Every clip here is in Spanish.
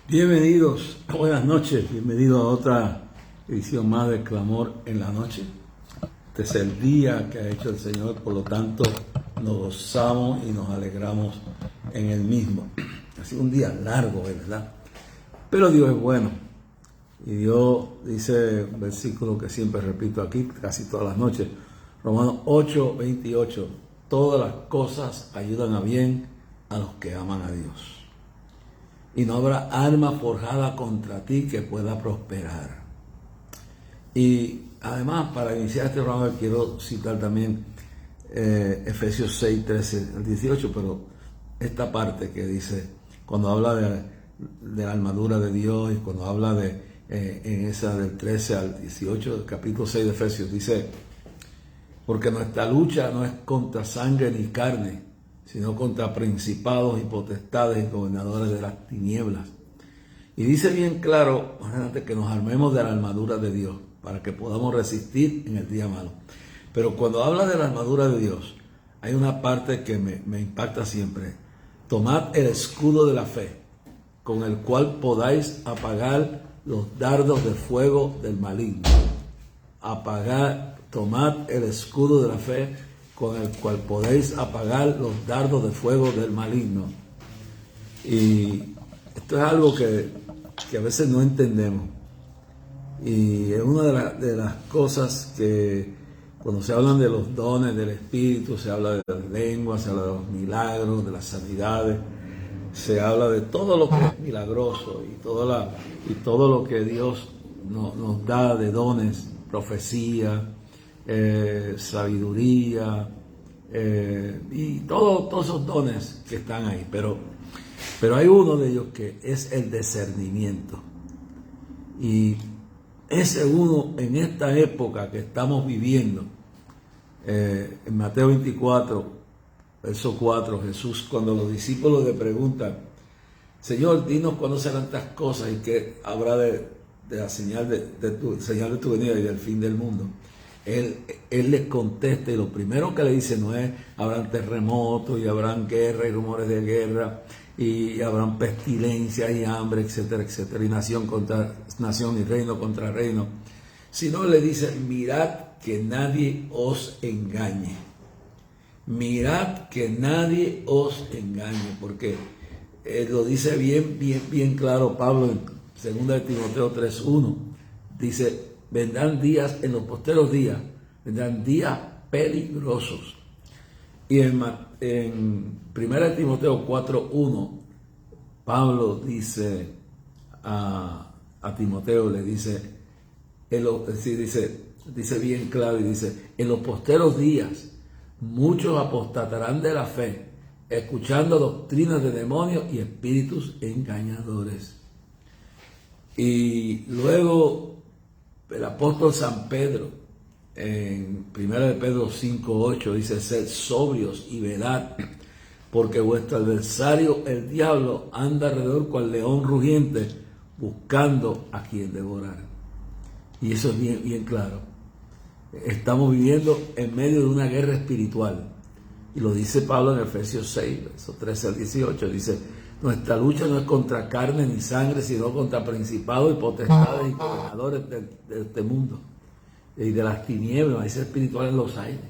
Bienvenidos, buenas noches, bienvenidos a otra edición más de Clamor en la Noche. Este es el día que ha hecho el Señor, por lo tanto nos gozamos y nos alegramos en el mismo. Ha sido un día largo, ¿verdad? Pero Dios es bueno. Y Dios dice un versículo que siempre repito aquí, casi todas las noches, Romanos 8:28, todas las cosas ayudan a bien a los que aman a Dios. Y no habrá arma forjada contra ti que pueda prosperar. Y además, para iniciar este programa, quiero citar también Efesios 6:13-18, pero esta parte que dice, cuando habla de la armadura de Dios y cuando habla en esa del 13 al 18 del capítulo 6 de Efesios, dice, porque nuestra lucha no es contra sangre ni carne, sino contra principados y potestades y gobernadores de las tinieblas. Y dice bien claro, que nos armemos de la armadura de Dios para que podamos resistir en el día malo. Pero cuando habla de la armadura de Dios, hay una parte que me impacta siempre. Tomad el escudo de la fe, con el cual podáis apagar los dardos de fuego del maligno. Tomad el escudo de la fe, con el cual podéis apagar los dardos de fuego del maligno. Y esto es algo que a veces no entendemos. Y es una de las cosas que cuando se hablan de los dones del Espíritu, se habla de las lenguas, se habla de los milagros, de las sanidades, se habla de todo lo que es milagroso y todo lo que Dios nos da de dones, profecía, sabiduría, y todos esos dones que están ahí, pero hay uno de ellos que es el discernimiento, y ese uno en esta época que estamos viviendo, en Mateo 24 verso 4, Jesús, cuando los discípulos le preguntan, Señor, dinos cuándo serán estas cosas y qué habrá de la señal de tu venida y del fin del mundo. Él les contesta, y lo primero que le dice no es, habrán terremotos y habrán guerra y rumores de guerra y habrán pestilencias y hambre, etcétera, etcétera, y nación contra nación y reino contra reino, sino le dice, mirad que nadie os engañe. Mirad que nadie os engañe, porque lo dice bien claro Pablo en 2 de Timoteo 3:1, dice, vendrán días, en los posteros días, vendrán días peligrosos. Y en 1 de Timoteo 4:1, Pablo dice a Timoteo, le dice, dice bien claro, y dice, en los posteros días, muchos apostatarán de la fe, escuchando doctrinas de demonios y espíritus engañadores. Y luego el apóstol San Pedro, en 1 de Pedro 5:8, dice, sed sobrios y velad, porque vuestro adversario, el diablo, anda alrededor cual león rugiente, buscando a quien devorar. Y eso es bien claro. Estamos viviendo en medio de una guerra espiritual. Y lo dice Pablo en Efesios 6, versos 13 al 18. Dice, nuestra lucha no es contra carne ni sangre, sino contra principados y potestades y gobernadores de este mundo. Y de las tinieblas, dice espirituales en los aires.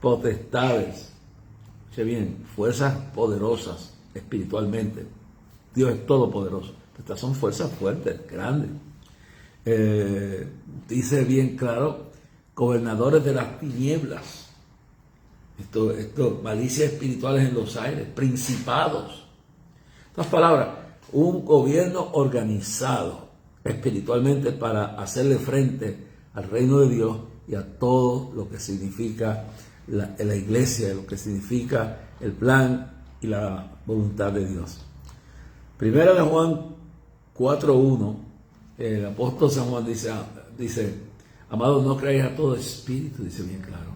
Potestades. Escuche bien, fuerzas poderosas espiritualmente. Dios es todopoderoso. Estas son fuerzas fuertes, grandes. Dice bien claro, gobernadores de las tinieblas, malicias espirituales en los aires, principados. Estas palabras, un gobierno organizado espiritualmente para hacerle frente al reino de Dios y a todo lo que significa la iglesia, lo que significa el plan y la voluntad de Dios. Primera de Juan 4:1, el apóstol San Juan dice, amados, no creáis a todo espíritu, dice bien claro,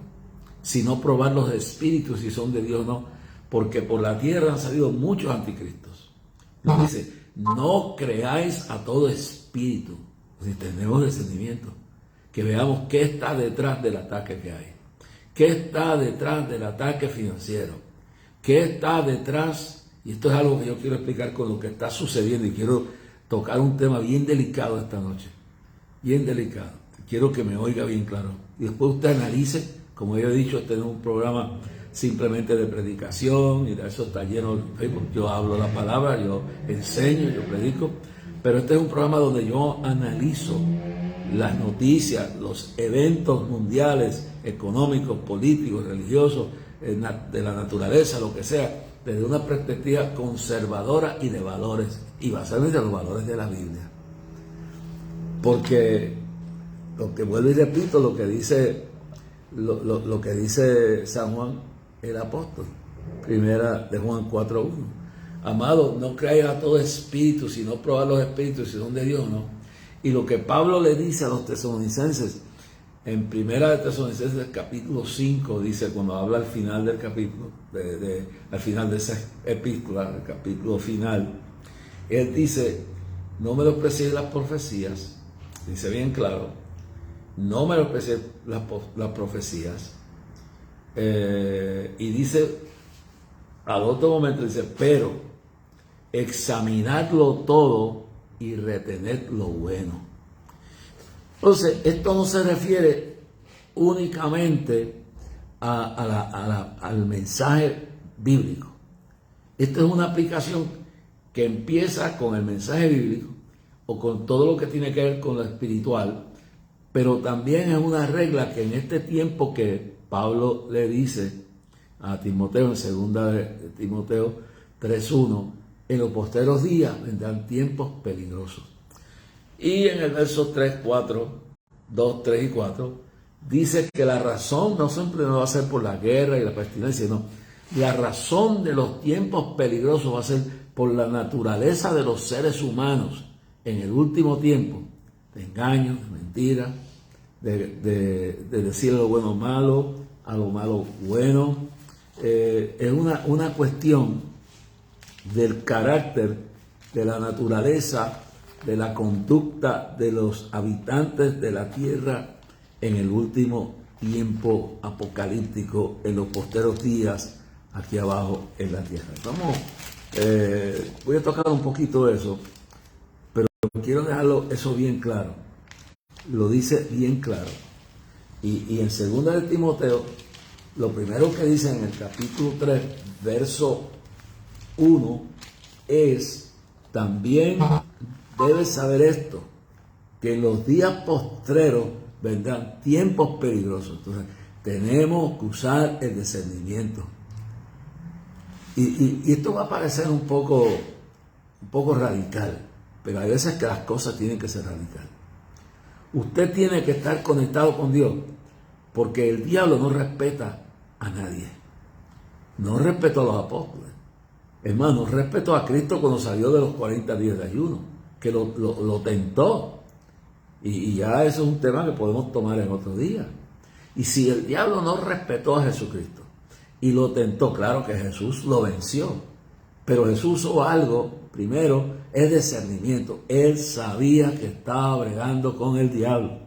sino probad los espíritus si son de Dios o no, porque por la tierra han salido muchos anticristos. Dice, no creáis a todo espíritu, si tenemos discernimiento, que veamos qué está detrás del ataque que hay, qué está detrás del ataque financiero, qué está detrás Y esto es algo que yo quiero explicar con lo que está sucediendo y quiero tocar un tema bien delicado esta noche. Bien delicado. Quiero que me oiga bien claro. Y después usted analice, como yo he dicho, este no es un programa simplemente de predicación y de eso está lleno de Facebook. Yo hablo la palabra, yo enseño, yo predico, pero este es un programa donde yo analizo las noticias, los eventos mundiales, económicos, políticos, religiosos, de la naturaleza, lo que sea, desde una perspectiva conservadora y de valores, y basada en los valores de la Biblia. Porque lo que vuelvo y repito, lo que dice San Juan el apóstol, primera de Juan 4:1. Amado, no creáis a todo espíritu, sino probar los espíritus si son de Dios o no. Y lo que Pablo le dice a los tesalonicenses, en primera de Tesalonicenses capítulo 5, dice, cuando habla al final del capítulo, al final de esa epístola, el capítulo final, él dice, no menospreciéis las profecías, dice bien claro, no menospreciéis las profecías, y dice, al otro momento dice, pero examinadlo todo y retened lo bueno. Entonces, esto no se refiere únicamente al mensaje bíblico. Esto es una aplicación que empieza con el mensaje bíblico o con todo lo que tiene que ver con lo espiritual, pero también es una regla que en este tiempo que Pablo le dice a Timoteo en 2 de Timoteo 3:1, en los postreros días vendrán tiempos peligrosos. Y en el verso 3, 3 y 4, dice que la razón no siempre no va a ser por la guerra y la pestilencia, no. La razón de los tiempos peligrosos va a ser por la naturaleza de los seres humanos en el último tiempo, de engaños, de mentiras, de decir lo bueno malo, a lo malo bueno. Es una cuestión del carácter, de la naturaleza, de la conducta de los habitantes de la tierra en el último tiempo apocalíptico, en los posteros días aquí abajo en la tierra. Voy a tocar un poquito eso, pero quiero dejarlo eso bien claro. Lo dice bien claro. Y en 2 de Timoteo, lo primero que dice en el capítulo 3, verso 1, es también debes saber esto, que en los días postreros vendrán tiempos peligrosos. Entonces, tenemos que usar el discernimiento. Y esto va a parecer un poco radical, pero hay veces que las cosas tienen que ser radicales. Usted tiene que estar conectado con Dios, porque el diablo no respeta a nadie. No respetó a los apóstoles. Hermano, respetó a Cristo cuando salió de los 40 días de ayuno, que lo tentó. Y ya eso es un tema que podemos tomar en otro día. Y si el diablo no respetó a Jesucristo y lo tentó, claro que Jesús lo venció. Pero Jesús usó algo, primero, es discernimiento. Él sabía que estaba bregando con el diablo.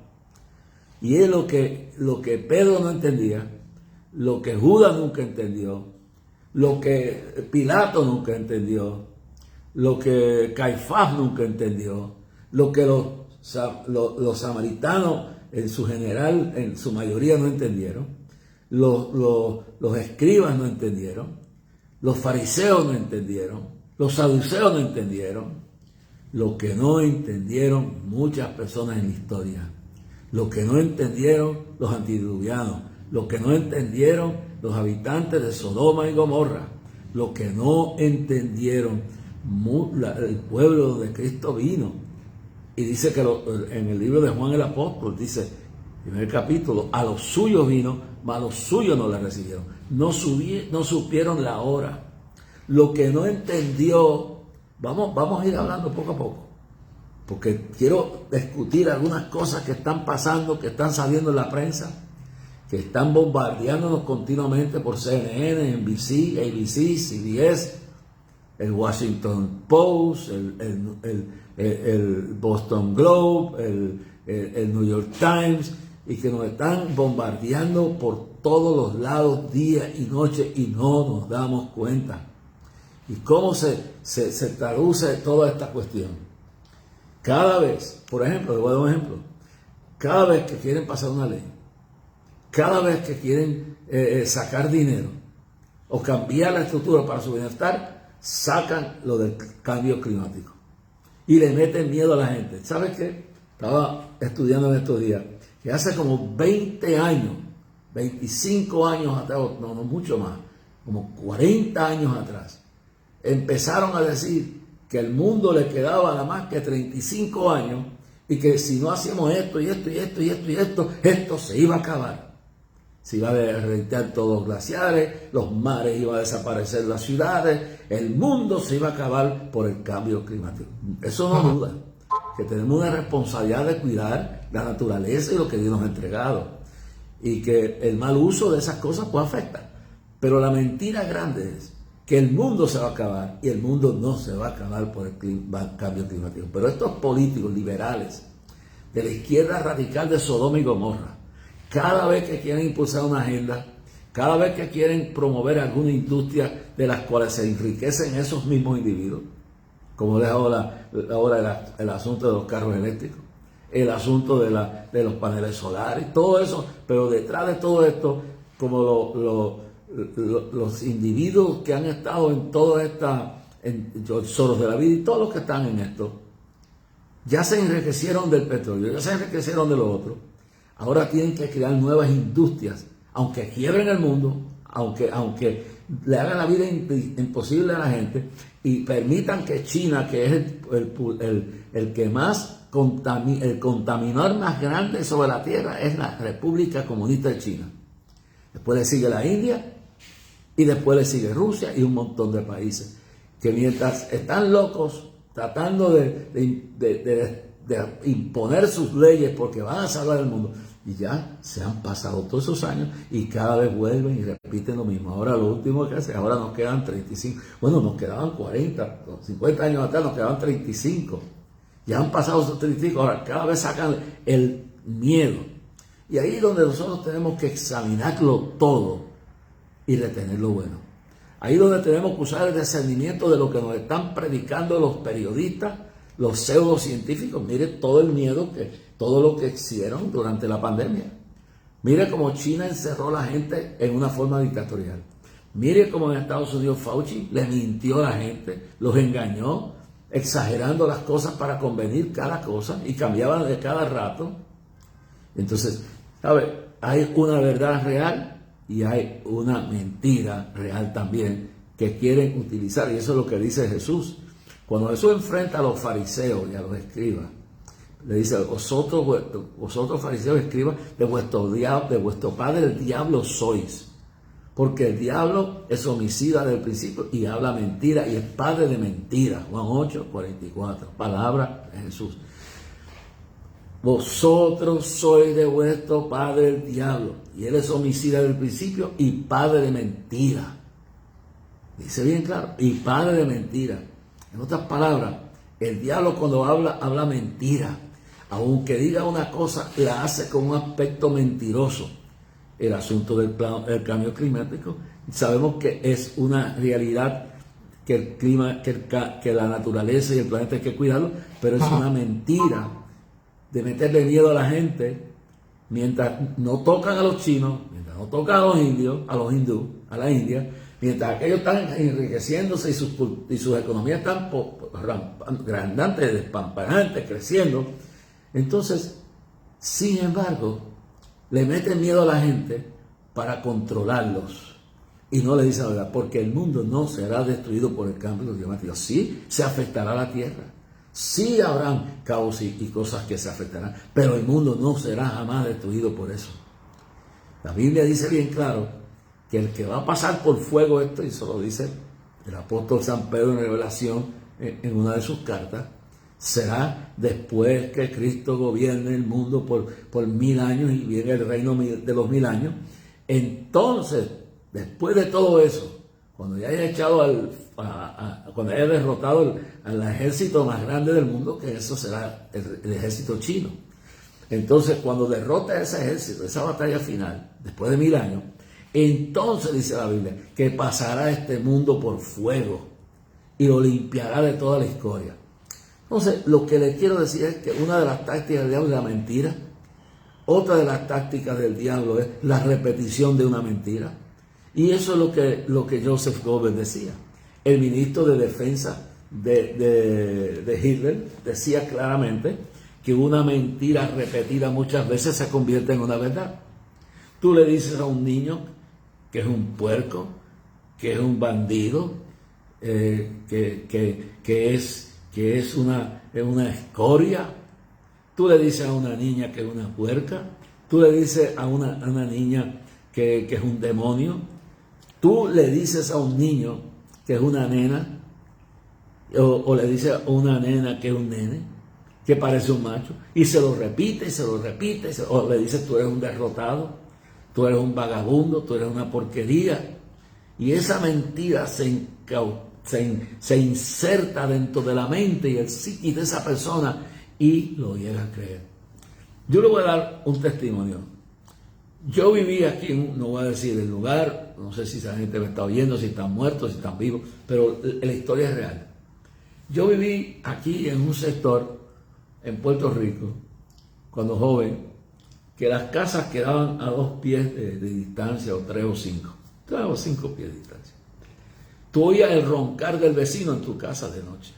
Y es lo que Pedro no entendía, lo que Judas nunca entendió, lo que Pilato nunca entendió, lo que Caifás nunca entendió, lo que los samaritanos en su general, en su mayoría no entendieron, los escribas no entendieron, los fariseos no entendieron, los saduceos no entendieron, lo que no entendieron muchas personas en la historia, lo que no entendieron los antediluvianos, lo que no entendieron los habitantes de Sodoma y Gomorra, lo que no entendieron el pueblo donde Cristo vino. Y dice que en el libro de Juan el apóstol, dice, en el capítulo, a los suyos vino, mas a los suyos no le recibieron. No supieron la hora. Lo que no entendió, vamos a ir hablando poco a poco, porque quiero discutir algunas cosas que están pasando, que están saliendo en la prensa, que están bombardeándonos continuamente por CNN, NBC, ABC, CBS, el Washington Post, el Boston Globe, el New York Times, y que nos están bombardeando por todos los lados, día y noche, y no nos damos cuenta. ¿Y cómo se traduce toda esta cuestión? Cada vez, por ejemplo, le voy a dar un ejemplo, cada vez que quieren pasar una ley, cada vez que quieren sacar dinero o cambiar la estructura para su bienestar, sacan lo del cambio climático y le meten miedo a la gente. ¿Sabes qué? Estaba estudiando en estos días que hace como 20 años, 25 años atrás, no mucho más, como 40 años atrás, empezaron a decir que al mundo le quedaba nada más que 35 años y que si no hacíamos esto y esto y esto y esto y esto se iba a acabar. Se iba a derretir todos los glaciares, los mares iban a desaparecer las ciudades, el mundo se iba a acabar por el cambio climático. Eso no duda, que tenemos una responsabilidad de cuidar la naturaleza y lo que Dios nos ha entregado. Y que el mal uso de esas cosas pues afecta. Pero la mentira grande es que el mundo se va a acabar y el mundo no se va a acabar por el cambio climático. Pero estos políticos liberales de la izquierda radical de Sodoma y Gomorra, cada vez que quieren impulsar una agenda, cada vez que quieren promover alguna industria de las cuales se enriquecen esos mismos individuos, como es ahora el asunto de los carros eléctricos, el asunto de los paneles solares, todo eso, pero detrás de todo esto, como los individuos que han estado en toda esta, en Soros de la vida y todos los que están en esto, ya se enriquecieron del petróleo, ya se enriquecieron de lo otro. Ahora tienen que crear nuevas industrias, aunque quiebren el mundo, aunque le hagan la vida imposible a la gente y permitan que China, que es el que más el contaminador más grande sobre la tierra, es la República Comunista de China. Después le sigue la India y después le sigue Rusia y un montón de países que mientras están locos tratando de imponer sus leyes porque van a salvar el mundo, y ya se han pasado todos esos años y cada vez vuelven y repiten lo mismo. Ahora lo último que hace, ahora nos quedan 35, bueno, nos quedaban 40, 50 años atrás nos quedaban 35, ya han pasado esos 35, ahora cada vez sacan el miedo. Y ahí es donde nosotros tenemos que examinarlo todo y retener lo bueno. Ahí es donde tenemos que usar el discernimiento de lo que nos están predicando los periodistas, los pseudocientíficos. Mire todo el miedo, todo lo que hicieron durante la pandemia. Mire cómo China encerró a la gente en una forma dictatorial. Mire cómo en Estados Unidos Fauci le mintió a la gente, los engañó, exagerando las cosas para convenir cada cosa y cambiaban de cada rato. Entonces, ¿sabe? Hay una verdad real y hay una mentira real también que quieren utilizar, y eso es lo que dice Jesús. Cuando Jesús enfrenta a los fariseos y a los escribas, le dice: vosotros fariseos, escribas, de vuestro padre el diablo sois, porque el diablo es homicida desde el principio y habla mentira y es padre de mentira. Juan 8:44, palabra de Jesús. Vosotros sois de vuestro padre el diablo, y él es homicida desde el principio y padre de mentira. Dice bien claro, y padre de mentira. En otras palabras, el diablo cuando habla mentira. Aunque diga una cosa, la hace con un aspecto mentiroso. El asunto del cambio climático, sabemos que es una realidad, que el clima, que la naturaleza y el planeta hay que cuidarlo, pero es una mentira de meterle miedo a la gente mientras no tocan a los chinos, mientras no tocan a los indios, a los hindúes, a la India, mientras aquellos están enriqueciéndose y sus economías están grandantes, despampanantes, creciendo. Entonces, sin embargo, le meten miedo a la gente para controlarlos y no le dicen la verdad, porque el mundo no será destruido por el cambio climático. Sí se afectará la tierra, sí habrán caos y cosas que se afectarán, pero el mundo no será jamás destruido por eso. La Biblia dice bien claro que el que va a pasar por fuego esto, y eso lo dice el apóstol San Pedro en Revelación en una de sus cartas, será después que Cristo gobierne el mundo por 1000 años y viene el reino de los 1000 años. Entonces, después de todo eso, cuando ya haya cuando haya derrotado al ejército más grande del mundo, que eso será el ejército chino. Entonces, cuando derrota ese ejército, esa batalla final, después de 1000 años, entonces dice la Biblia que pasará este mundo por fuego. y lo limpiará de toda la escoria. Entonces, lo que le quiero decir es que una de las tácticas del diablo es la mentira. Otra de las tácticas del diablo es la repetición de una mentira. Y eso es lo que Joseph Goebbels decía. El ministro de Defensa de Hitler decía claramente que una mentira repetida muchas veces se convierte en una verdad. Tú le dices a un niño que es un puerco, que es un bandido, que es una escoria. Tú le dices a una niña que es una puerca. Tú le dices a una niña que es un demonio. Tú le dices a un niño que es una nena. O le dices a una nena que es un nene, que parece un macho. Y se lo repite y se lo repite. O le dices tú eres un derrotado. Tú eres un vagabundo. Tú eres una porquería. Y esa mentira se inserta dentro de la mente y el psiquis de esa persona y lo llega a creer. Yo le voy a dar un testimonio. Yo viví aquí, no voy a decir el lugar, no sé si esa gente me está oyendo, si están muertos, si están vivos, pero la historia es real. Yo viví aquí en un sector, en Puerto Rico, cuando joven, que las casas quedaban a 2 pies de distancia, o 3 o 5. 3 o 5 pies de distancia. Tú oías el roncar del vecino en tu casa de noche.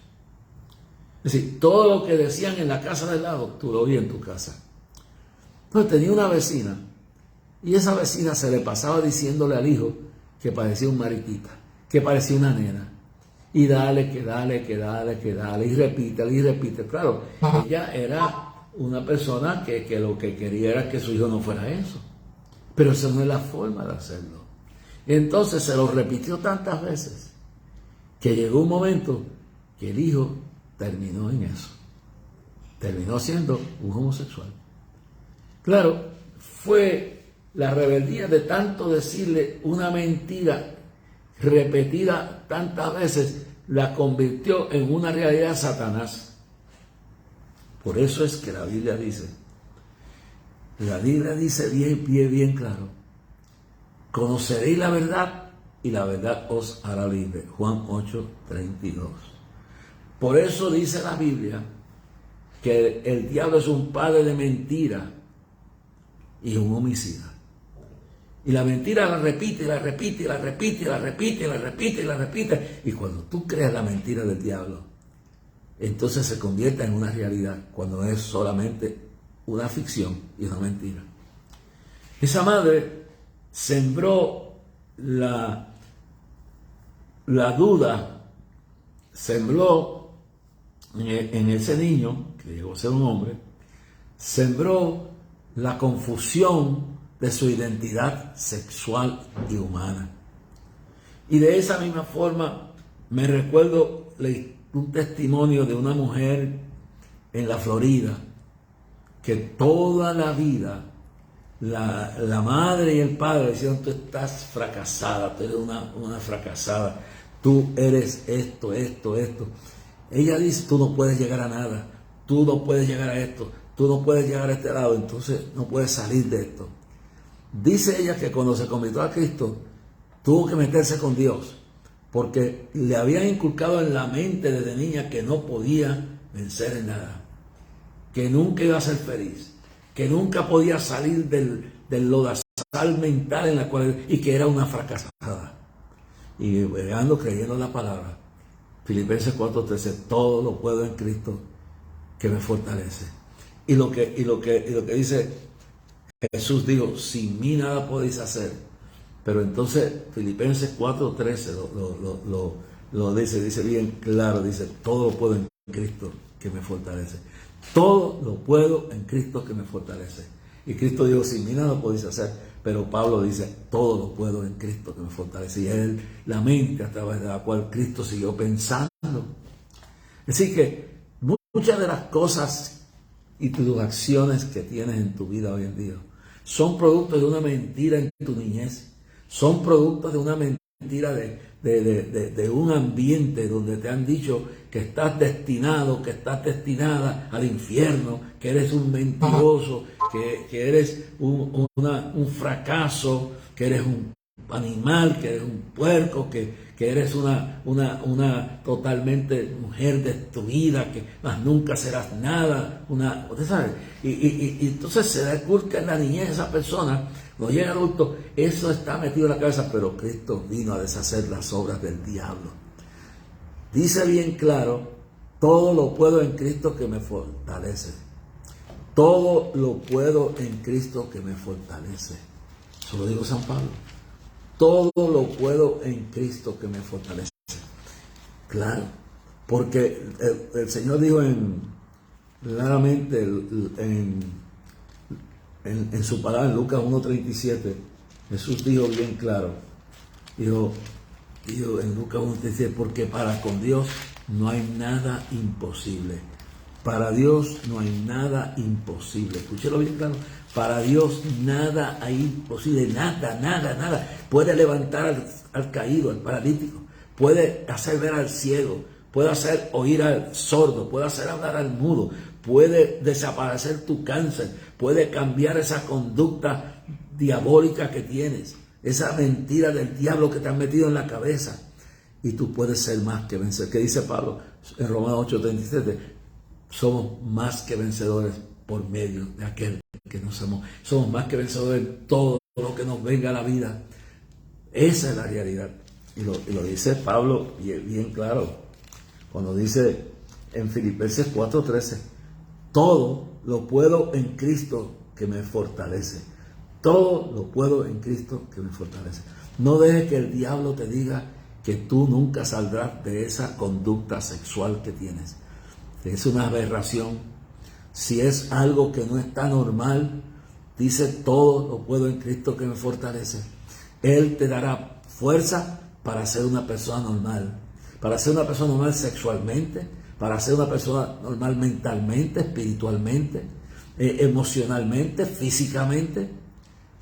Es decir, todo lo que decían en la casa del lado, tú lo oías en tu casa. Entonces tenía una vecina, y esa vecina se le pasaba diciéndole al hijo que parecía un mariquita, que parecía una nena. Y dale, y repite. Claro, ella era una persona que lo que quería era que su hijo no fuera eso. Pero esa no es la forma de hacerlo. Entonces se lo repitió tantas veces que llegó un momento que el hijo terminó en eso. Terminó siendo un homosexual. Claro, fue la rebeldía de tanto decirle una mentira repetida tantas veces, la convirtió en una realidad Satanás. Por eso es que la Biblia dice bien claro: conoceréis la verdad y la verdad os hará libre. Juan 8:32. Por eso dice la Biblia que el diablo es un padre de mentira y un homicida. Y la mentira la repite. Y cuando tú creas la mentira del diablo, entonces se convierte en una realidad, cuando es solamente una ficción y una mentira. Esa madre sembró la duda, sembró en ese niño, que llegó a ser un hombre, sembró la confusión de su identidad sexual y humana. Y de esa misma forma me recuerdo un testimonio de una mujer en la Florida, que toda la vida la madre y el padre decían: tú estás fracasada, tú eres una fracasada, tú eres esto. Ella dice: tú no puedes llegar a nada, tú no puedes llegar a esto, tú no puedes llegar a este lado, entonces no puedes salir de esto. Dice ella que cuando se convirtió a Cristo, tuvo que meterse con Dios, porque le habían inculcado en la mente desde niña que no podía vencer en nada, que nunca iba a ser feliz, que nunca podía salir del lodazal mental en la cual, y que era una fracasada. Y creyendo la palabra, Filipenses 4:13, todo lo puedo en Cristo que me fortalece. Y lo que dice Jesús, dijo: sin mí nada podéis hacer. Pero entonces Filipenses 4:13 lo dice bien claro, dice: todo lo puedo en Cristo que me fortalece. Todo lo puedo en Cristo que me fortalece. Y Cristo dijo: sin mí nada podéis hacer. Pero Pablo dice: todo lo puedo en Cristo que me fortalece. Y es la mente a través de la cual Cristo siguió pensando. Así que muchas de las cosas y tus acciones que tienes en tu vida hoy en día son productos de una mentira en tu niñez. Son productos de una mentira de un ambiente donde te han dicho que estás destinado, que estás destinada al infierno, que eres un mentiroso, que eres un fracaso, que eres un animal, que eres un puerco, que que eres una totalmente mujer destruida, que más nunca serás nada, ¿usted sabe? Y entonces se da culpa en la niñez esa persona, cuando llega adulto, eso está metido en la cabeza, pero Cristo vino a deshacer las obras del diablo. Dice bien claro, todo lo puedo en Cristo que me fortalece. Todo lo puedo en Cristo que me fortalece. Eso lo digo San Pablo. Todo lo puedo en Cristo que me fortalece. Claro, porque el Señor dijo claramente en su palabra, en Lucas 1:37, Jesús dijo bien claro, dijo en Lucas 1:37, porque para con Dios no hay nada imposible. Para Dios no hay nada imposible. Escúchelo bien claro. Para Dios nada hay imposible. Nada. Puede levantar al caído, al paralítico. Puede hacer ver al ciego. Puede hacer oír al sordo. Puede hacer hablar al mudo. Puede desaparecer tu cáncer. Puede cambiar esa conducta diabólica que tienes. Esa mentira del diablo que te han metido en la cabeza. Y tú puedes ser más que vencer. ¿Qué dice Pablo en Romanos 8:37? Somos más que vencedores por medio de aquel que nos amó. Somos más que vencedores en todo lo que nos venga a la vida. Esa es la realidad. Y lo dice Pablo bien claro. Cuando dice en Filipenses 4:13, todo lo puedo en Cristo que me fortalece. Todo lo puedo en Cristo que me fortalece. No dejes que el diablo te diga que tú nunca saldrás de esa conducta sexual que tienes. Es una aberración. Si es algo que no está normal, dice todo lo puedo en Cristo que me fortalece. Él te dará fuerza para ser una persona normal, para ser una persona normal sexualmente, para ser una persona normal mentalmente, espiritualmente, emocionalmente, físicamente,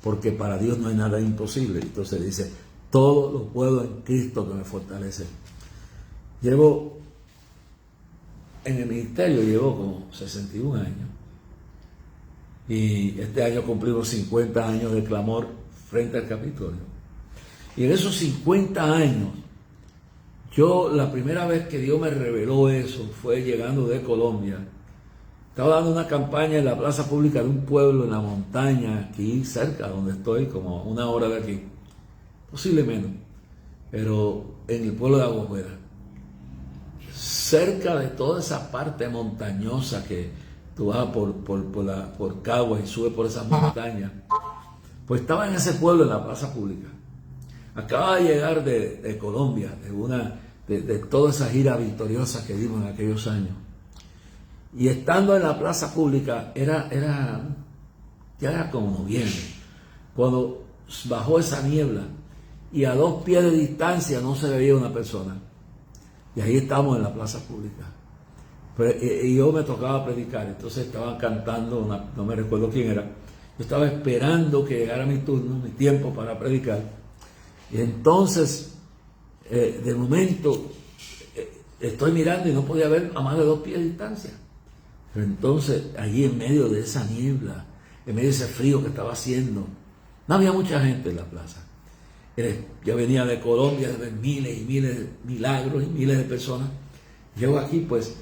porque para Dios no hay nada imposible. Entonces dice, todo lo puedo en Cristo que me fortalece. En el ministerio llevo como 61 años y este año cumplimos 50 años de clamor frente al Capitolio. Y en esos 50 años, la primera vez que Dios me reveló eso fue llegando de Colombia. Estaba dando una campaña en la plaza pública de un pueblo en la montaña, aquí cerca donde estoy, como 1 hora de aquí, posible menos, pero en el pueblo de Aguafuera. Cerca de toda esa parte montañosa que tú vas por Caguas y subes por esas montañas, pues estaba en ese pueblo en la plaza pública. Acaba de llegar de Colombia, de toda esa gira victoriosa que dimos en aquellos años. Y estando en la plaza pública, ya era como noviembre, cuando bajó esa niebla y a 2 pies de distancia no se veía una persona. Y ahí estábamos en la plaza pública. Y yo me tocaba predicar, entonces estaban cantando, no me recuerdo quién era. Yo estaba esperando que llegara mi turno, mi tiempo para predicar. Y entonces, de momento, estoy mirando y no podía ver a más de 2 pies de distancia. Pero entonces, allí en medio de esa niebla, en medio de ese frío que estaba haciendo, no había mucha gente en la plaza. Yo venía de Colombia de ver miles y miles de milagros y miles de personas. Llego aquí, pues,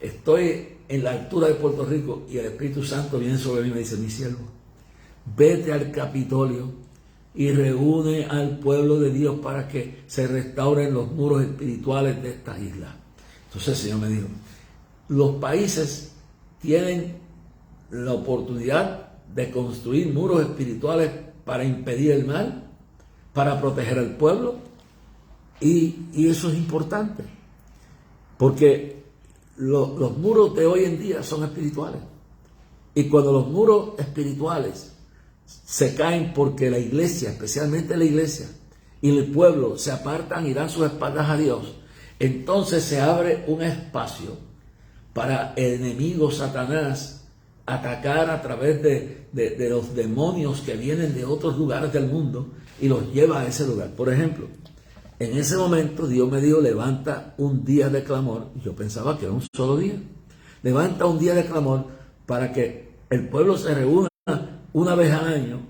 estoy en la altura de Puerto Rico y el Espíritu Santo viene sobre mí y me dice, mi siervo, vete al Capitolio y reúne al pueblo de Dios para que se restauren los muros espirituales de esta isla. Entonces el Señor me dijo, los países tienen la oportunidad de construir muros espirituales para impedir el mal, para proteger al pueblo, y eso es importante, porque los muros de hoy en día son espirituales, y cuando los muros espirituales se caen porque la iglesia, especialmente la iglesia y el pueblo se apartan y dan sus espaldas a Dios, entonces se abre un espacio para el enemigo Satanás atacar a través de los demonios que vienen de otros lugares del mundo y los lleva a ese lugar. Por ejemplo, en ese momento Dios me dijo, levanta un día de clamor. Yo pensaba que era un solo día. Levanta un día de clamor para que el pueblo se reúna una vez al año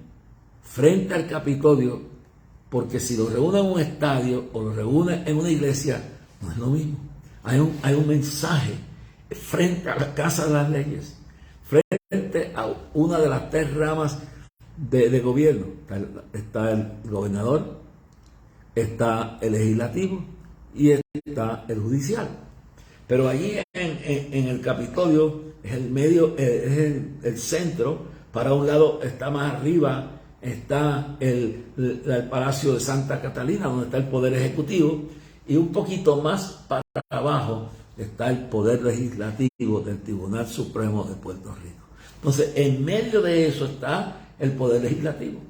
frente al Capitolio porque si lo reúne en un estadio o lo reúne en una iglesia, no es lo mismo. Hay un mensaje frente a la Casa de las Leyes, frente a una de las 3 ramas de gobierno. Está el gobernador, está el legislativo y está el judicial. Pero allí en el Capitolio es el medio, es el centro. Para un lado está más arriba, está el Palacio de Santa Catalina, donde está el Poder Ejecutivo, y un poquito más para abajo está el Poder Legislativo del Tribunal Supremo de Puerto Rico. Entonces, en medio de eso está el Poder Legislativo.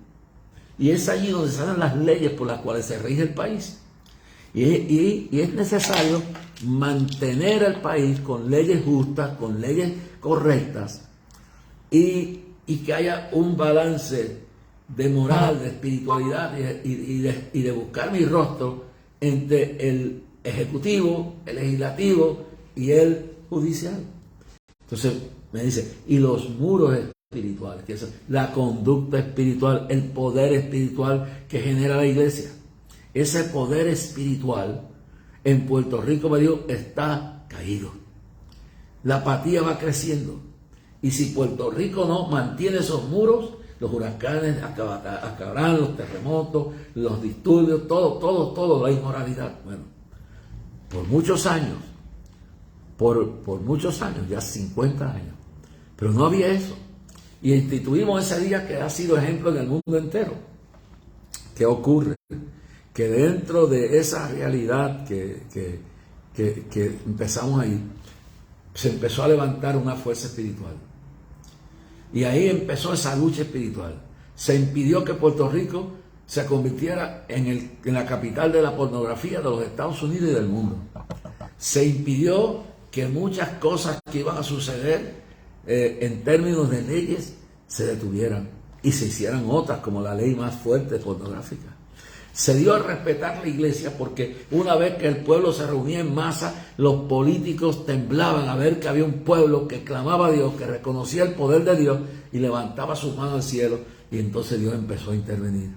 Y es allí donde salen las leyes por las cuales se rige el país. Y es necesario mantener al país con leyes justas, con leyes correctas, y que haya un balance de moral, de espiritualidad y de buscar mi rostro entre el ejecutivo, el legislativo y el judicial. Entonces me dice, y los muros espirituales, que es la conducta espiritual, el poder espiritual que genera la iglesia. Ese poder espiritual en Puerto Rico, me dijo, está caído. La apatía va creciendo. Y si Puerto Rico no mantiene esos muros, los huracanes acabarán, los terremotos, los disturbios, todo, la inmoralidad. Bueno, por muchos años, ya 50 años, pero no había eso. Y instituimos ese día que ha sido ejemplo en el mundo entero. ¿Qué ocurre? Que dentro de esa realidad que empezamos ahí, se empezó a levantar una fuerza espiritual. Y ahí empezó esa lucha espiritual. Se impidió que Puerto Rico se convirtiera en la capital de la pornografía de los Estados Unidos y del mundo. Se impidió que muchas cosas que iban a suceder en términos de leyes se detuvieran y se hicieran otras, como la ley más fuerte pornográfica. Se dio a respetar la iglesia porque una vez que el pueblo se reunía en masa, los políticos temblaban a ver que había un pueblo que clamaba a Dios, que reconocía el poder de Dios y levantaba sus manos al cielo, y entonces Dios empezó a intervenir.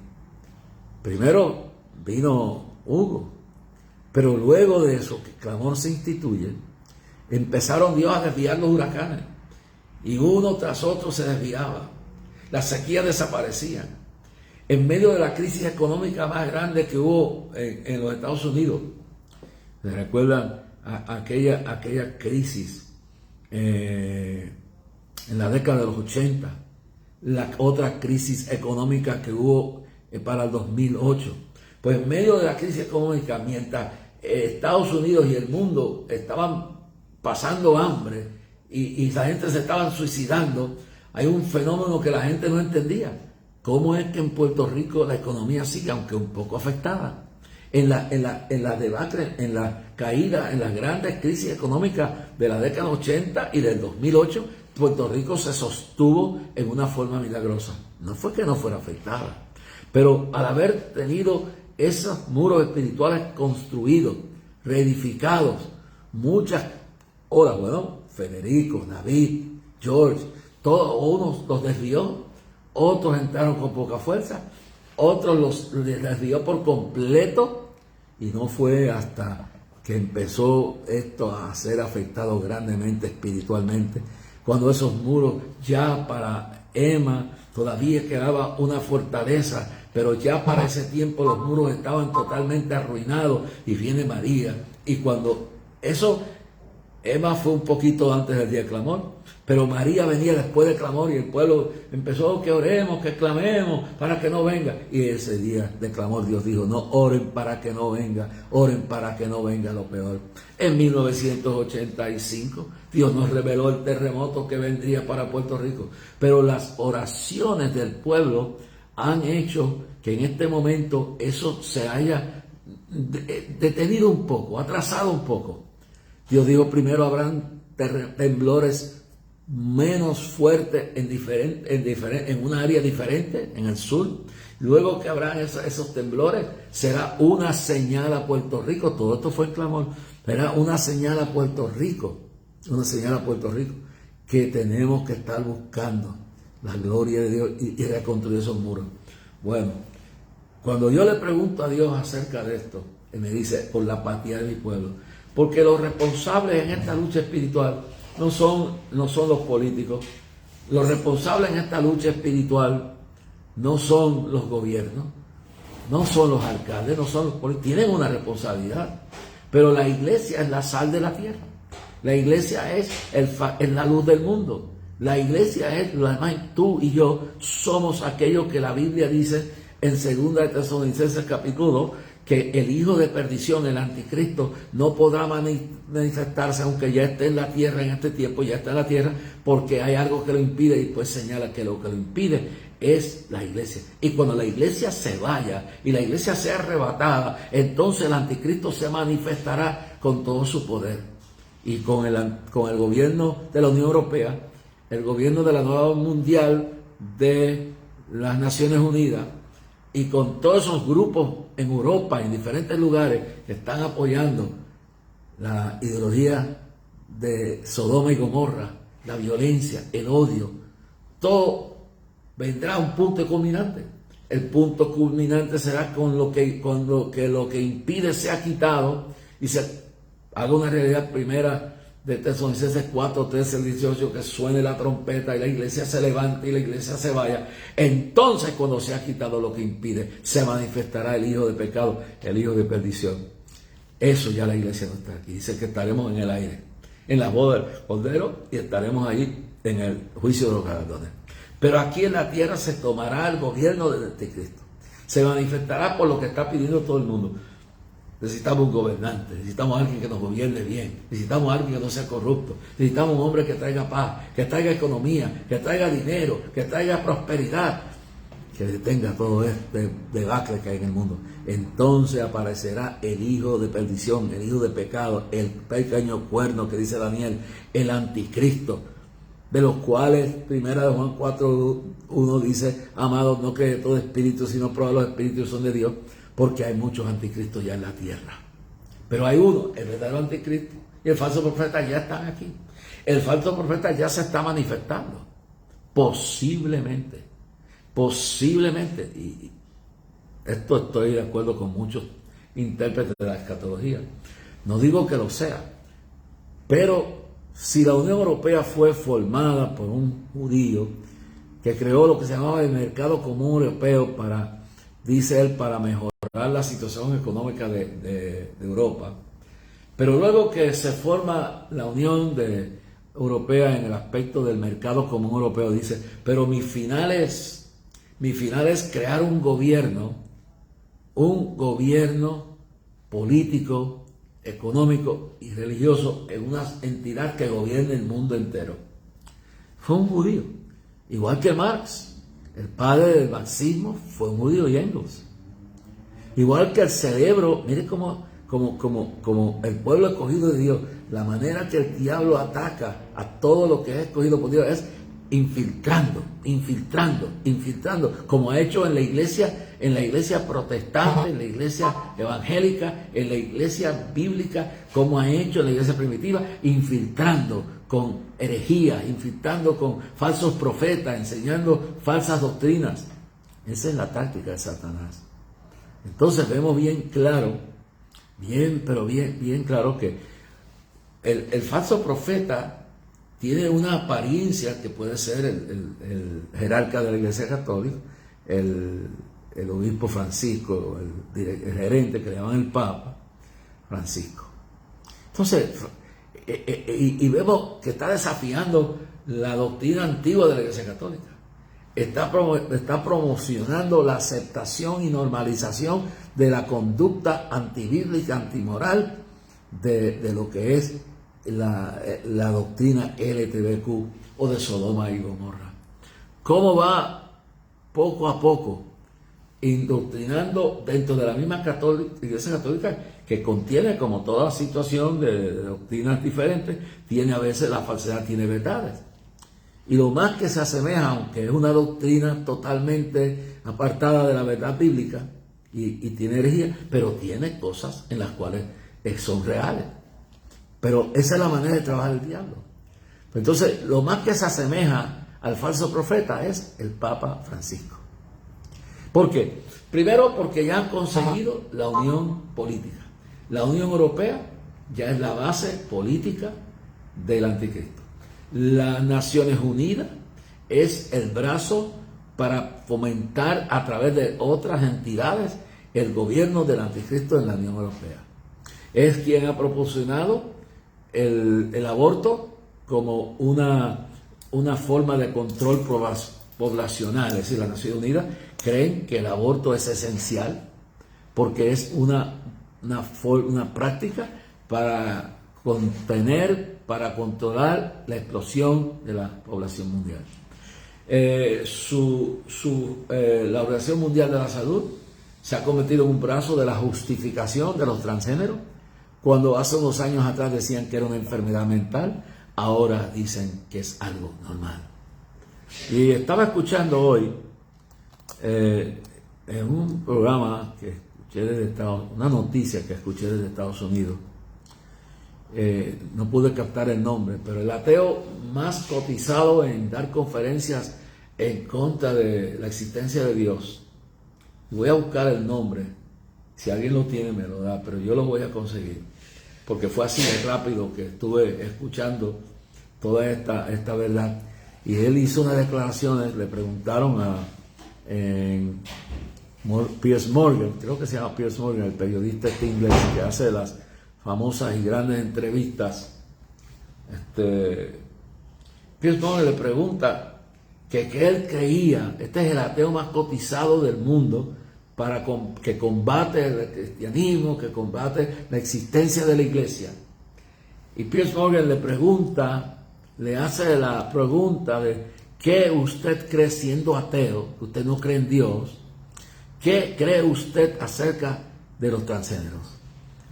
Primero vino Hugo, pero luego de eso, que el clamor se instituye, empezaron Dios a desviar los huracanes, y uno tras otro se desviaba. Las sequías desaparecían. En medio de la crisis económica más grande que hubo en los Estados Unidos, ¿se recuerdan aquella crisis en la década de los 80? La otra crisis económica que hubo para el 2008. Pues en medio de la crisis económica, mientras Estados Unidos y el mundo estaban pasando hambre y la gente se estaba suicidando, hay un fenómeno que la gente no entendía. ¿Cómo es que en Puerto Rico la economía sigue, aunque un poco afectada? En la debacle, en la caída, en las grandes crisis económicas de la década 80 y del 2008, Puerto Rico se sostuvo en una forma milagrosa. No fue que no fuera afectada, pero al haber tenido esos muros espirituales construidos, reedificados, muchas horas, bueno, Federico, David, George, todos unos los desvió. Otros entraron con poca fuerza, otros los desvió por completo, y no fue hasta que empezó esto a ser afectado grandemente espiritualmente, cuando esos muros, ya para Emma todavía quedaba una fortaleza, pero ya para ese tiempo los muros estaban totalmente arruinados, y viene María, y cuando eso, Emma fue un poquito antes del día del clamor, pero María venía después del clamor, y el pueblo empezó que oremos, que clamemos para que no venga. Y ese día de clamor Dios dijo, no oren para que no venga, oren para que no venga lo peor. En 1985 Dios nos reveló el terremoto que vendría para Puerto Rico, pero las oraciones del pueblo han hecho que en este momento eso se haya detenido un poco, atrasado un poco. Dios dijo, primero habrán temblores menos fuertes en una área diferente, en el sur. Luego que habrán esos temblores, será una señal a Puerto Rico. Todo esto fue en clamor. Será una señal a Puerto Rico, que tenemos que estar buscando la gloria de Dios y reconstruir esos muros. Bueno, Cuando yo le pregunto a Dios acerca de esto, Él me dice, por la apatía de mi pueblo. Porque los responsables en esta lucha espiritual no son los políticos. Los responsables en esta lucha espiritual no son los gobiernos, no son los alcaldes, no son los políticos. Tienen una responsabilidad. Pero la iglesia es la sal de la tierra. La iglesia es la luz del mundo. La iglesia es, además tú y yo somos aquellos que la Biblia dice en 2 de Tesalonicenses capítulo 2, que el hijo de perdición, el anticristo, no podrá manifestarse aunque ya esté en la tierra en este tiempo, ya está en la tierra, porque hay algo que lo impide, y pues señala que lo que lo impide es la iglesia. Y cuando la iglesia se vaya y la iglesia sea arrebatada, entonces el anticristo se manifestará con todo su poder. Y con el gobierno de la Unión Europea, el gobierno de la nueva orden mundial de las Naciones Unidas, y con todos esos grupos en Europa, en diferentes lugares, que están apoyando la ideología de Sodoma y Gomorra, la violencia, el odio, todo vendrá a un punto culminante. El punto culminante será cuando lo que impide sea quitado y se haga una realidad primera de Tesalonicenses 4, 13 al 18, que suene la trompeta y la iglesia se levante y la iglesia se vaya. Entonces, cuando se ha quitado lo que impide, se manifestará el hijo de pecado, el hijo de perdición. Eso ya la iglesia no está aquí. Dice que estaremos en el aire, en la boda del Cordero, y estaremos allí en el juicio de los galardones. Pero aquí en la tierra se tomará el gobierno del anticristo. Se manifestará por lo que está pidiendo todo el mundo. Necesitamos un gobernante, necesitamos alguien que nos gobierne bien, necesitamos alguien que no sea corrupto, necesitamos un hombre que traiga paz, que traiga economía, que traiga dinero, que traiga prosperidad, que detenga todo este debacle que hay en el mundo. Entonces aparecerá el hijo de perdición, el hijo de pecado, el pequeño cuerno que dice Daniel, el anticristo, de los cuales 1 de Juan 4:1 dice, amados, no que todo espíritu, sino prueba los espíritus son de Dios, porque hay muchos anticristos ya en la tierra. Pero hay uno, el verdadero anticristo, y el falso profeta ya están aquí. El falso profeta ya se está manifestando. Posiblemente. Y esto estoy de acuerdo con muchos intérpretes de la escatología. No digo que lo sea, pero si la Unión Europea fue formada por un judío que creó lo que se llamaba el mercado común europeo para, dice él, para mejorar la situación económica de Europa, pero luego que se forma la Unión Europea en el aspecto del mercado común europeo, dice, pero mi final es crear un gobierno político, económico y religioso en una entidad que gobierne el mundo entero. Fue un judío, igual que Marx, el padre del marxismo, fue un judío, y Engels. Igual que el cerebro, mire como el pueblo escogido de Dios, la manera que el diablo ataca a todo lo que es escogido por Dios es infiltrando, como ha hecho en la iglesia protestante, en la iglesia evangélica, en la iglesia bíblica, como ha hecho en la iglesia primitiva, infiltrando con herejías, infiltrando con falsos profetas, enseñando falsas doctrinas. Esa es la táctica de Satanás. Entonces vemos bien claro, bien claro que el falso profeta tiene una apariencia que puede ser el jerarca de la Iglesia Católica, el obispo Francisco, el gerente que le llaman el Papa Francisco. Entonces, y vemos que está desafiando la doctrina antigua de la Iglesia Católica. Está promocionando la aceptación y normalización de la conducta antibíblica, antimoral de lo que es la doctrina LGBTQ o de Sodoma y Gomorra. ¿Cómo va poco a poco indoctrinando dentro de la misma Iglesia Católica, que contiene, como toda situación de doctrinas diferentes, tiene a veces la falsedad, tiene verdades? Y lo más que se asemeja, aunque es una doctrina totalmente apartada de la verdad bíblica y tiene herejía, pero tiene cosas en las cuales son reales. Pero esa es la manera de trabajar el diablo. Entonces, lo más que se asemeja al falso profeta es el Papa Francisco. ¿Por qué? Primero, porque ya han conseguido la unión política. La Unión Europea ya es la base política del anticristo. Las Naciones Unidas es el brazo para fomentar a través de otras entidades el gobierno del anticristo en la Unión Europea. Es quien ha proporcionado el aborto como una forma de control poblacional. Es decir, las Naciones Unidas creen que el aborto es esencial porque es una práctica para contener, para controlar la explosión de la población mundial. La Organización Mundial de la Salud se ha convertido en un brazo de la justificación de los transgéneros. Cuando hace unos años atrás decían que era una enfermedad mental, ahora dicen que es algo normal. Y estaba escuchando hoy en un programa que escuché desde una noticia que escuché desde Estados Unidos. No pude captar el nombre, pero el ateo más cotizado en dar conferencias en contra de la existencia de Dios. Voy a buscar el nombre, si alguien lo tiene me lo da, pero yo lo voy a conseguir, porque fue así de rápido que estuve escuchando toda esta verdad. Y él hizo unas declaraciones, le preguntaron a Piers Morgan, creo que se llama Piers Morgan, el periodista inglés que hace las famosas y grandes entrevistas. Piers Morgan le pregunta que él creía, este es el ateo más cotizado del mundo, que combate el cristianismo, que combate la existencia de la iglesia. Y Piers Morgan le hace la pregunta de ¿qué usted cree siendo ateo? Usted no cree en Dios. ¿Qué cree usted acerca de los transgéneros?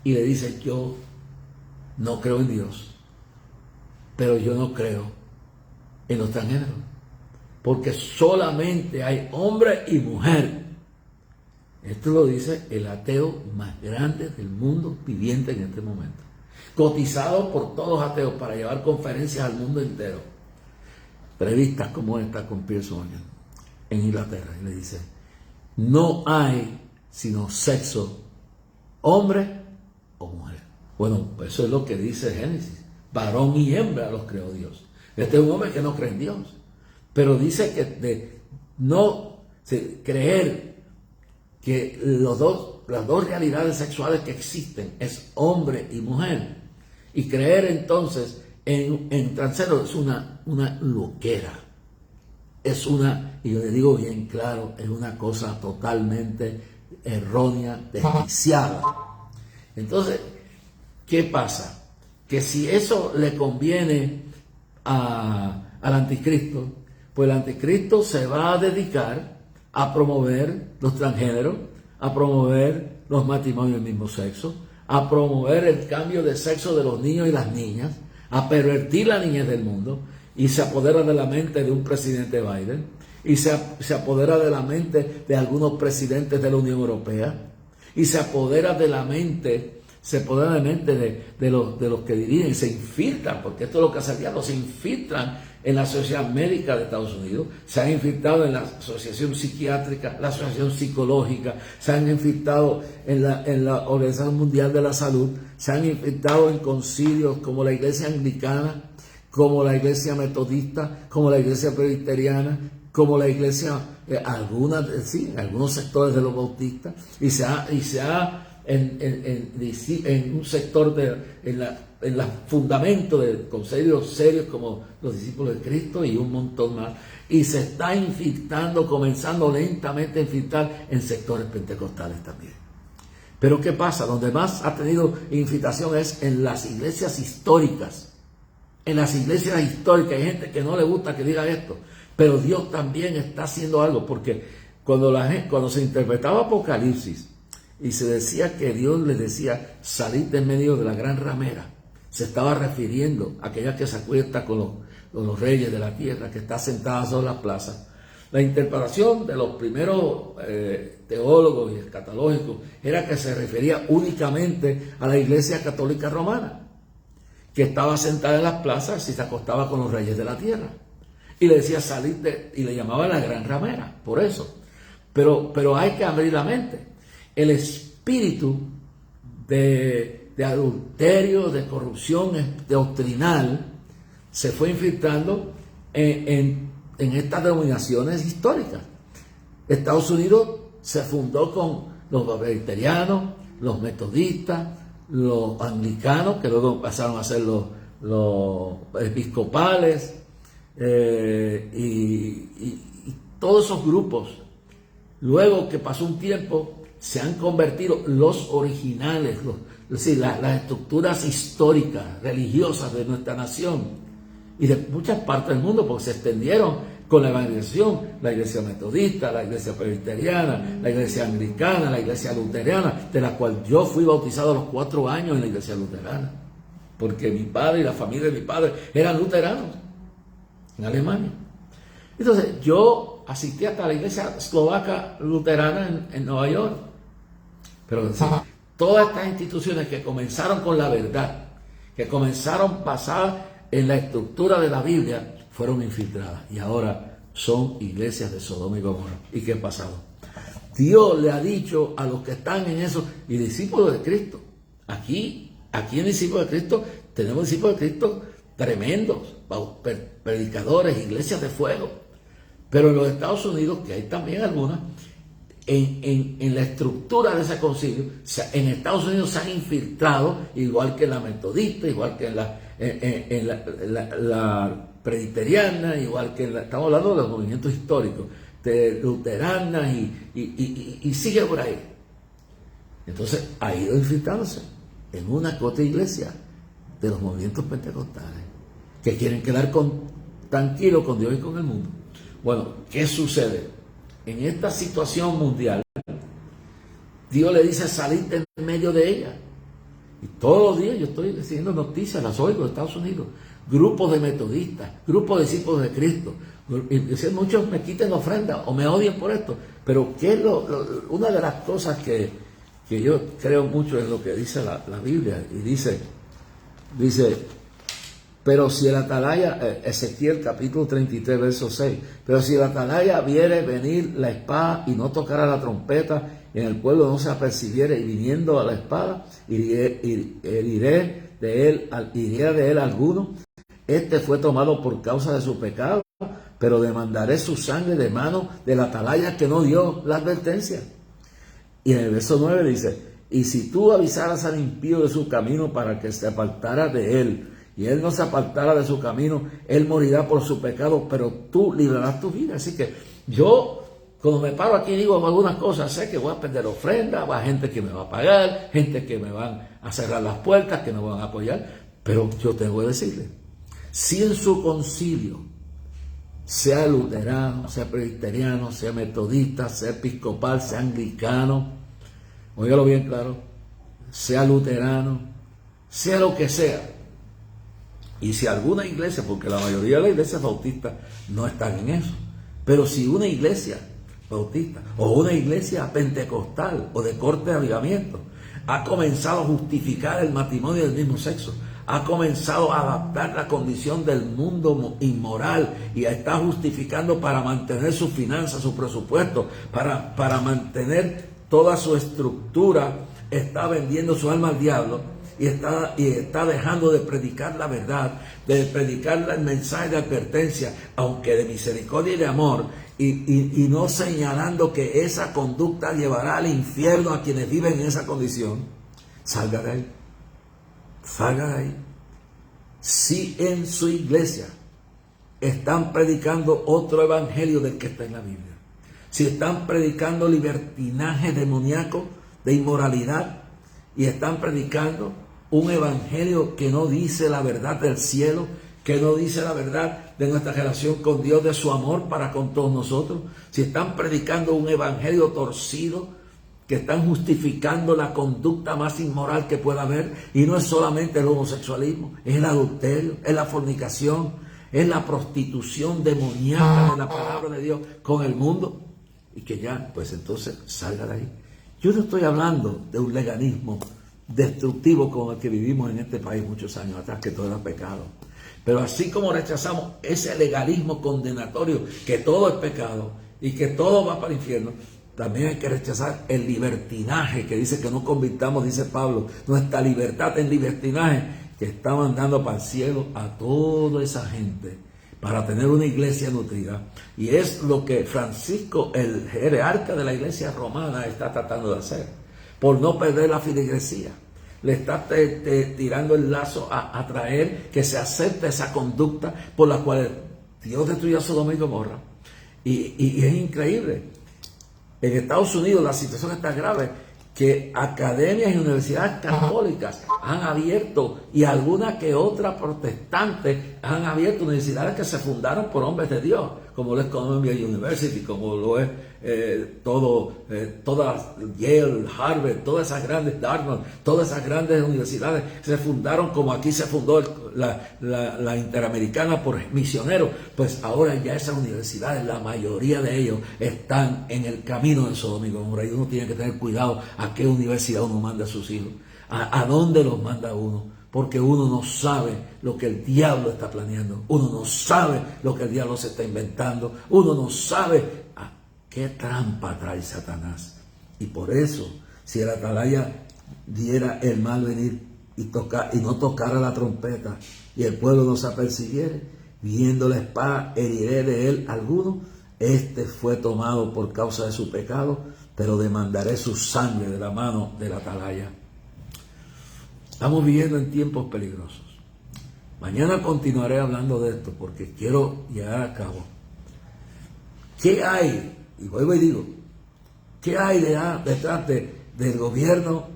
Y le dice, yo no creo en Dios, pero yo no creo en los transgéneros, porque solamente hay hombre y mujer. Esto lo dice el ateo más grande del mundo viviente en este momento, cotizado por todos los ateos para llevar conferencias al mundo entero. Entrevistas como esta con Piers Morgan en Inglaterra, y le dice, no hay sino sexo, hombre o mujer. Bueno, pues eso es lo que dice Génesis. Varón y hembra los creó Dios. Este es un hombre que no cree en Dios, pero dice que creer que las dos realidades sexuales que existen es hombre y mujer, y creer entonces en transgénero es una loquera. Y yo le digo bien claro, es una cosa totalmente errónea, desquiciada. Entonces, ¿qué pasa? Que si eso le conviene al anticristo, pues el anticristo se va a dedicar a promover los transgéneros, a promover los matrimonios del mismo sexo, a promover el cambio de sexo de los niños y las niñas, a pervertir la niñez del mundo, y se apodera de la mente de un presidente Biden, y se apodera de la mente de algunos presidentes de la Unión Europea, y se apodera de la mente de los que dirigen, se infiltran, porque esto es lo que hace el diablo, se infiltran en la Sociedad Médica de Estados Unidos, se han infiltrado en la Asociación Psiquiátrica, la Asociación Psicológica, se han infiltrado en la Organización Mundial de la Salud, se han infiltrado en concilios como la Iglesia Anglicana, como la Iglesia Metodista, como la Iglesia Presbiteriana, como la Iglesia, algunos sectores de los bautistas, y se ha en un sector en los fundamentos de consejos serios como los discípulos de Cristo y un montón más, y se está infiltrando, comenzando lentamente a infiltrar en sectores pentecostales también. Pero ¿qué pasa? Donde más ha tenido infiltración es en las iglesias históricas. En las iglesias históricas hay gente que no le gusta que diga esto, pero Dios también está haciendo algo, porque cuando se interpretaba Apocalipsis y se decía que Dios les decía salir de medio de la gran ramera, se estaba refiriendo a aquella que se acuesta con los reyes de la tierra, que está sentada sobre la plaza. La interpretación de los primeros teólogos y escatológicos era que se refería únicamente a la Iglesia Católica Romana, que estaba sentada en las plazas y se acostaba con los reyes de la tierra. Y le decía y le llamaba la gran ramera, por eso. pero hay que abrir la mente. El espíritu de adulterio, de corrupción doctrinal se fue infiltrando en estas denominaciones históricas. Estados Unidos se fundó con los presbiterianos, los metodistas, los anglicanos, que luego pasaron a ser los episcopales, y todos esos grupos. Luego que pasó un tiempo, se han convertido los originales, es decir, las estructuras históricas, religiosas de nuestra nación y de muchas partes del mundo, porque se extendieron con la evangelización, la iglesia metodista, la iglesia presbiteriana, la iglesia anglicana, la iglesia luterana, de la cual yo fui bautizado a los 4 años en la iglesia luterana, porque mi padre y la familia de mi padre eran luteranos en Alemania. Entonces yo asistí hasta la iglesia eslovaca luterana en Nueva York. Pero sí, todas estas instituciones que comenzaron con la verdad, que comenzaron basadas en la estructura de la Biblia, fueron infiltradas y ahora son iglesias de Sodoma y Gomorra. ¿Y qué ha pasado? Dios le ha dicho a los que están en eso, y discípulos de Cristo, aquí en discípulos de Cristo tenemos discípulos de Cristo tremendos, predicadores, iglesias de fuego. Pero en los Estados Unidos, que hay también algunas, en la estructura de ese concilio, en Estados Unidos se han infiltrado, igual que en la metodista, igual que en la presbiteriana, igual que estamos hablando de los movimientos históricos, de luteranas y sigue por ahí. Entonces ha ido infiltrándose en una que otra iglesia de los movimientos pentecostales, que quieren quedar tranquilos con Dios y con el mundo. Bueno, ¿qué sucede? En esta situación mundial, Dios le dice salir de en medio de ella. Y todos los días yo estoy recibiendo noticias, las oigo de Estados Unidos. Grupos de metodistas, grupos de discípulos de Cristo. Y muchos me quiten la ofrenda o me odian por esto. Pero ¿qué es una de las cosas que yo creo mucho es lo que dice la Biblia? Y dice, pero si el atalaya, Ezequiel capítulo 33, verso 6, pero si el atalaya viere venir la espada y no tocara la trompeta, en el pueblo no se apercibiere, y viniendo a la espada, iría de él alguno, este fue tomado por causa de su pecado, pero demandaré su sangre de mano del atalaya que no dio la advertencia. Y en el verso 9 dice, y si tú avisaras al impío de su camino para que se apartara de él, y él no se apartara de su camino, él morirá por su pecado, pero tú librarás tu vida. Así que yo, cuando me paro aquí, digo algunas cosas, sé que voy a perder ofrenda, va gente que me va a pagar, gente que me van a cerrar las puertas, que no van a apoyar, pero yo tengo que decirle, si en su concilio, sea luterano, sea presbiteriano, sea metodista, sea episcopal, sea anglicano, óigalo bien claro, sea luterano, sea lo que sea, y si alguna iglesia, porque la mayoría de las iglesias bautistas no están en eso, pero si una iglesia bautista o una iglesia pentecostal o de corte de avivamiento ha comenzado a justificar el matrimonio del mismo sexo, ha comenzado a adaptar la condición del mundo inmoral y está justificando para mantener sus finanzas, su presupuesto, para mantener toda su estructura, está vendiendo su alma al diablo, y está dejando de predicar la verdad, de predicar el mensaje de advertencia, aunque de misericordia y de amor, y no señalando que esa conducta llevará al infierno a quienes viven en esa condición. Salga de ahí. Salga de ahí. Si en su iglesia están predicando otro evangelio del que está en la Biblia, si están predicando libertinaje demoníaco de inmoralidad y están predicando un evangelio que no dice la verdad del cielo, que no dice la verdad de nuestra relación con Dios, de su amor para con todos nosotros, si están predicando un evangelio torcido, que están justificando la conducta más inmoral que pueda haber, y no es solamente el homosexualismo, es el adulterio, es la fornicación, es la prostitución demoníaca de la palabra de Dios con el mundo, y que ya, pues entonces salga de ahí. Yo no estoy hablando de un legalismo destructivo como el que vivimos en este país muchos años atrás, que todo era pecado. Pero así como rechazamos ese legalismo condenatorio, que todo es pecado y que todo va para el infierno, También hay que rechazar el libertinaje que dice que no convirtamos, dice Pablo, nuestra libertad en libertinaje, que está mandando para el cielo a toda esa gente para tener una iglesia nutrida. Y es lo que Francisco, el jerarca de la iglesia romana, está tratando de hacer, por no perder la filigresía. Le está tirando el lazo a traer que se acepte esa conducta por la cual Dios destruyó a Sodoma y Gomorra. Y es increíble. En Estados Unidos la situación es tan grave que academias y universidades católicas han abierto, y alguna que otra protestante han abierto universidades que se fundaron por hombres de Dios, como lo es Columbia University, como lo es todas Yale, Harvard, todas esas grandes, Dartmouth, todas esas grandes universidades se fundaron como aquí se fundó la Interamericana por misioneros. Pues ahora ya esas universidades, la mayoría de ellos están en el camino de Sodoma y Gomorra, y uno tiene que tener cuidado a qué universidad uno manda a sus hijos, a dónde los manda uno, porque uno no sabe lo que el diablo está planeando, uno no sabe lo que el diablo se está inventando, uno no sabe a qué trampa trae Satanás. Y por eso, si el atalaya diera el mal venir y no tocara la trompeta, y el pueblo nos apercibiere, viendo la espada heriré de él alguno, este fue tomado por causa de su pecado, pero demandaré su sangre de la mano del atalaya. Estamos viviendo en tiempos peligrosos. Mañana continuaré hablando de esto porque quiero llegar a cabo. ¿Qué hay? Y vuelvo y digo, ¿qué hay detrás del gobierno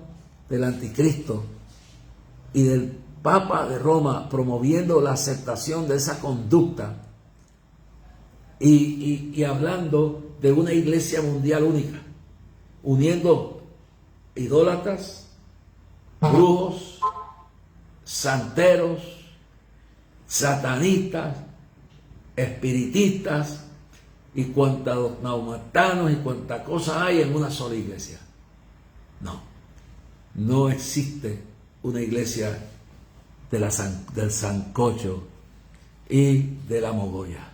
del anticristo y del Papa de Roma promoviendo la aceptación de esa conducta y hablando de una iglesia mundial única, uniendo idólatras, brujos, santeros, satanistas, espiritistas y cuantos naumatanos y cuantas cosas hay en una sola iglesia? No existe una iglesia del sancocho y de la mogolla.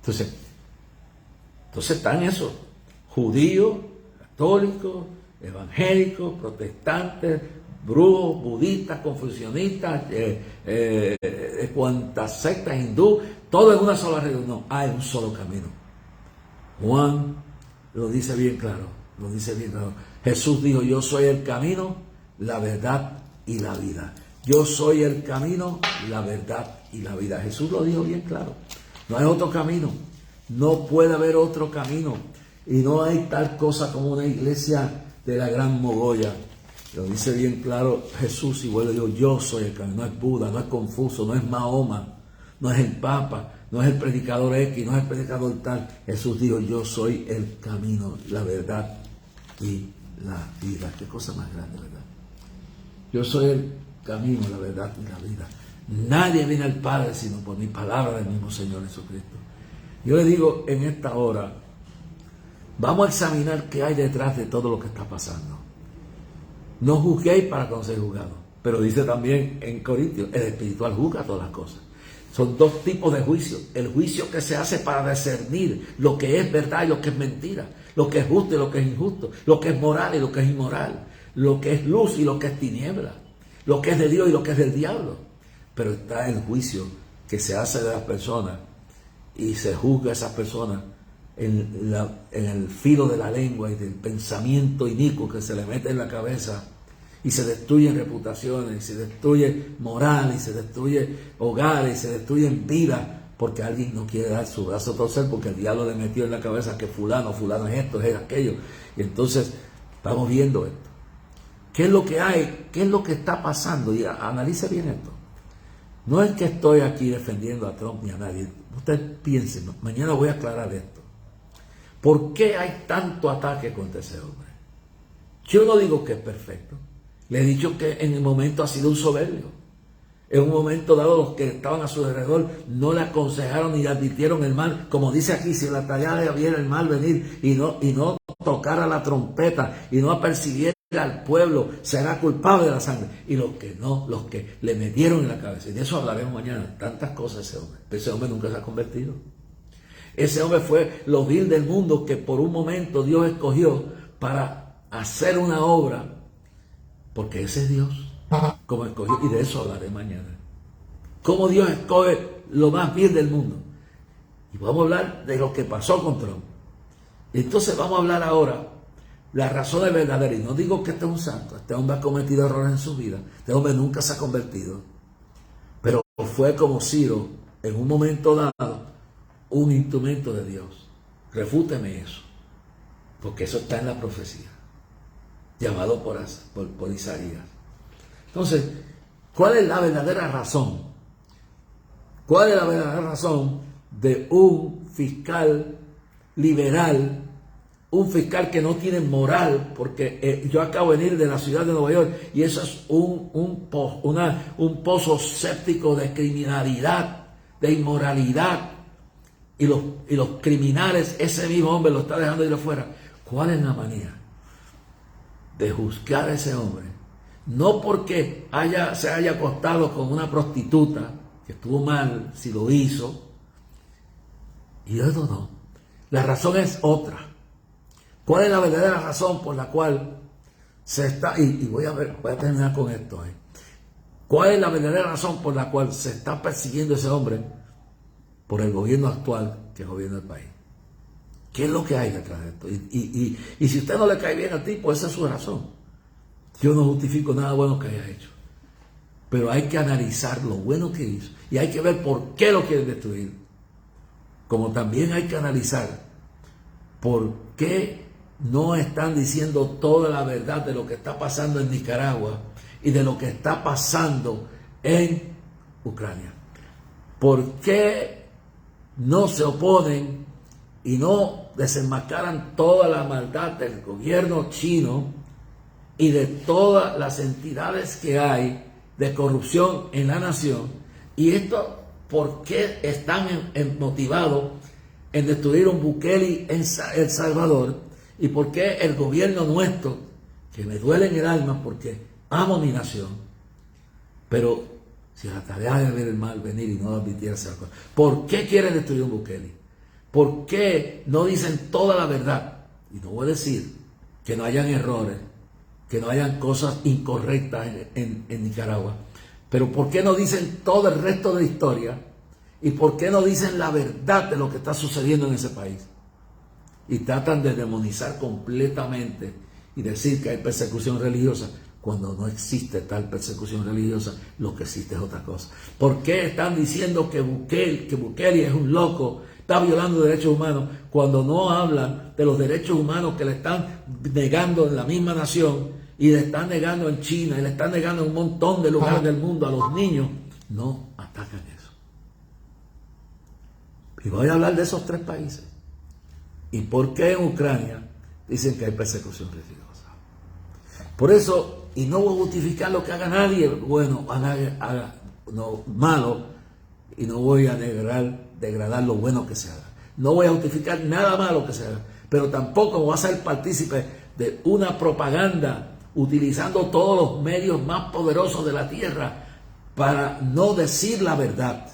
Entonces están esos judíos, católicos, evangélicos, protestantes, brujos, budistas, confucionistas, cuantas sectas hindú, todo en una sola religión. No, hay un solo camino. Juan lo dice bien claro, Jesús dijo: yo soy el camino, la verdad y la vida. Yo soy el camino, la verdad y la vida. Jesús lo dijo bien claro. No hay otro camino. No puede haber otro camino. Y no hay tal cosa como una iglesia de la gran mogolla. Lo dice bien claro Jesús, y vuelvo y digo: yo soy el camino. No es Buda, no es Confucio, no es Mahoma, no es el Papa, no es el predicador X, no es el predicador tal. Jesús dijo: yo soy el camino, la verdad y la vida. Qué cosa más grande, ¿verdad? Yo soy el camino, la verdad y la vida. Nadie viene al Padre sino por mi palabra del mismo Señor Jesucristo. Yo le digo en esta hora, vamos a examinar qué hay detrás de todo lo que está pasando. No juzguéis para que no seáis juzgados. Pero dice también en Corintios, el espiritual juzga todas las cosas. Son dos tipos de juicio. El juicio que se hace para discernir lo que es verdad y lo que es mentira, lo que es justo y lo que es injusto, lo que es moral y lo que es inmoral, lo que es luz y lo que es tiniebla, lo que es de Dios y lo que es del diablo. Pero está el juicio que se hace de las personas y se juzga a esas personas en el filo de la lengua y del pensamiento inicuo que se le mete en la cabeza, y se destruyen reputaciones, y se destruye moral, y se destruye hogares, y se destruyen vidas, porque alguien no quiere dar su brazo a torcer, porque el diablo le metió en la cabeza que fulano es esto, es aquello. Y entonces estamos viendo esto. ¿Qué es lo que hay? ¿Qué es lo que está pasando? Y analice bien esto. No es que estoy aquí defendiendo a Trump ni a nadie. Ustedes piensen, mañana voy a aclarar esto. ¿Por qué hay tanto ataque contra ese hombre? Yo no digo que es perfecto. Le he dicho que en el momento ha sido un soberbio. En un momento dado, los que estaban a su alrededor no le aconsejaron ni le advirtieron el mal. Como dice aquí, si la tallada viera el mal venir y no tocara la trompeta y no apercibiera al pueblo, será culpable de la sangre. Y los que no, los que le metieron en la cabeza. Y de eso hablaremos mañana. Tantas cosas ese hombre. Pero ese hombre nunca se ha convertido. Ese hombre fue lo vil del mundo que por un momento Dios escogió para hacer una obra, porque ese es Dios, como escogió, y de eso hablaré mañana. Cómo Dios escoge lo más vil del mundo. Y vamos a hablar de lo que pasó con Trump. Entonces vamos a hablar ahora las razones verdaderas. Y no digo que este es un santo. Este hombre ha cometido errores en su vida. Este hombre nunca se ha convertido. Pero fue como Ciro, en un momento dado, un instrumento de Dios. Refúteme eso. Porque eso está en la profecía. Llamado por Isaías. Entonces, ¿cuál es la verdadera razón? ¿Cuál es la verdadera razón de un fiscal liberal, un fiscal que no tiene moral? Porque yo acabo de venir de la ciudad de Nueva York y eso es un pozo séptico de criminalidad, de inmoralidad, y los criminales, ese mismo hombre lo está dejando ir afuera. ¿Cuál es la manía de juzgar a ese hombre? No porque se haya acostado con una prostituta, que estuvo mal si lo hizo, y eso no. La razón es otra. ¿Cuál es la verdadera razón por la cual se está, y voy a terminar con esto, ¿cuál es la verdadera razón por la cual se está persiguiendo a ese hombre por el gobierno actual que gobierna el país? ¿Qué es lo que hay detrás de esto? Y si usted no le cae bien al tipo, esa es su razón. Yo no justifico nada bueno que haya hecho, pero hay que analizar lo bueno que hizo y hay que ver por qué lo quieren destruir. Como también hay que analizar por qué no están diciendo toda la verdad de lo que está pasando en Nicaragua y de lo que está pasando en Ucrania. ¿Por qué no se oponen y no desenmascaran toda la maldad del gobierno chino y de todas las entidades que hay de corrupción en la nación? Y esto, ¿por qué están motivados en destruir un Bukele en El Salvador? ¿Y por qué el gobierno nuestro, que me duele en el alma porque amo mi nación, pero si la tarea de ver el mal venir y no admitirse la cosa, ¿por qué quieren destruir un Bukele? ¿Por qué no dicen toda la verdad? Y no voy a decir que no hayan errores, que no hayan cosas incorrectas en Nicaragua, pero ¿por qué no dicen todo el resto de la historia? ¿Y por qué no dicen la verdad de lo que está sucediendo en ese país? Y tratan de demonizar completamente y decir que hay persecución religiosa, cuando no existe tal persecución religiosa. Lo que existe es otra cosa. ¿Por qué están diciendo que Bukele es un loco, está violando derechos humanos, cuando no hablan de los derechos humanos que le están negando en la misma nación, y le están negando en China, y le están negando en un montón de lugares del mundo a los niños? No atacan eso. Y voy a hablar de esos tres países. ¿Y por qué en Ucrania dicen que hay persecución religiosa? Por eso, y no voy a justificar lo que haga nadie bueno, a nadie haga malo, y no voy a degradar lo bueno que se haga. No voy a justificar nada malo que se haga, pero tampoco voy a ser partícipe de una propaganda utilizando todos los medios más poderosos de la tierra para no decir la verdad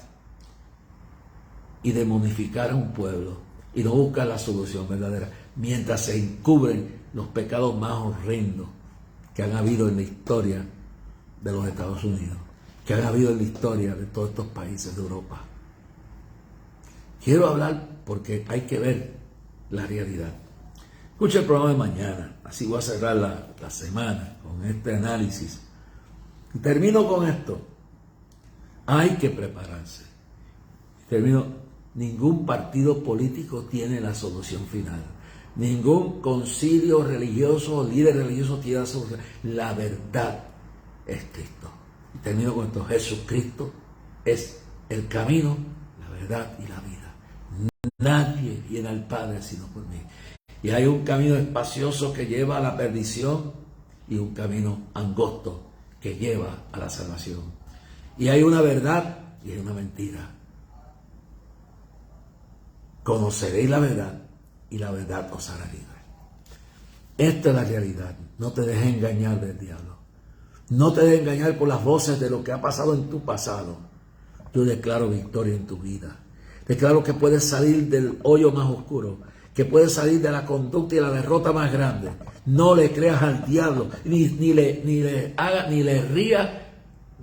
y demonificar a un pueblo y no buscar la solución verdadera, mientras se encubren los pecados más horrendos que han habido en la historia de los Estados Unidos, que han habido en la historia de todos estos países de Europa. Quiero hablar porque hay que ver la realidad. Escucha el programa de mañana, así voy a cerrar la semana con este análisis. Y termino con esto. Hay que prepararse. Ningún partido político tiene la solución final. Ningún concilio religioso o líder religioso tiene la solución. La verdad es Cristo. Y termino con esto. Jesucristo es el camino, la verdad y la vida. Nadie viene al Padre sino por mí. Y hay un camino espacioso que lleva a la perdición y un camino angosto que lleva a la salvación. Y hay una verdad y hay una mentira. Conoceréis la verdad y la verdad os hará libre. Esta es la realidad. No te dejes engañar del diablo. No te dejes engañar por las voces de lo que ha pasado en tu pasado. Yo declaro victoria en tu vida. Declaro que puedes salir del hoyo más oscuro, que puedes salir de la conducta y la derrota más grande. No le creas al diablo, ni le rías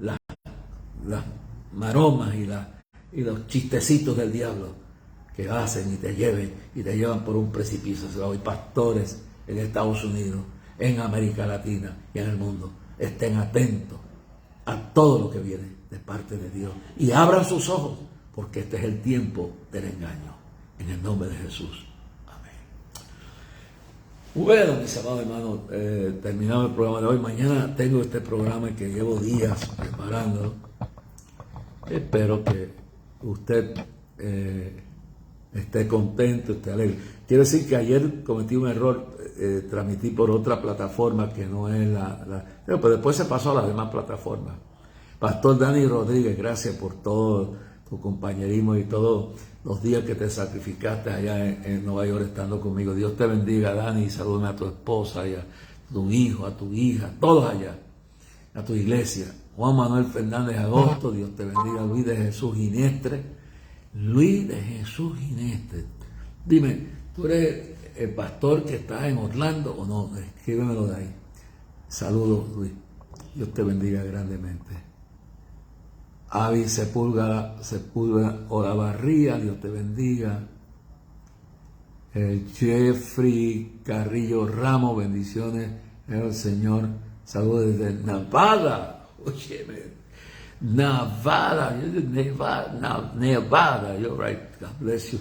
las maromas y los chistecitos del diablo que hacen y te llevan por un precipicio. Hoy pastores en Estados Unidos, en América Latina y en el mundo, estén atentos a todo lo que viene de parte de Dios y abran sus ojos, porque este es el tiempo del engaño. En el nombre de Jesús. Amén. Bueno, mis amados hermanos, terminamos el programa de hoy. Mañana tengo este programa que llevo días preparándolo. Espero que usted esté contento, esté alegre. Quiero decir que ayer cometí un error, transmití por otra plataforma que no es pero después se pasó a las demás plataformas. Pastor Dani Rodríguez, gracias por todo tu compañerismo y todos los días que te sacrificaste allá en Nueva York estando conmigo. Dios te bendiga, Dani, y salúdame a tu esposa y a tu hijo, a tu hija, todos allá, a tu iglesia. Juan Manuel Fernández Agosto, Dios te bendiga. Luis de Jesús Ginestre. Luis de Jesús Ginestre. Dime, ¿tú eres el pastor que está en Orlando o no? Escríbemelo de ahí. Saludos, Luis. Dios te bendiga grandemente. Avi Sepúlveda Olavarría, Dios te bendiga. Jeffrey Carrillo Ramos, bendiciones el Señor. Saludos desde Nevada. Oye, Nevada, you're right, God bless you.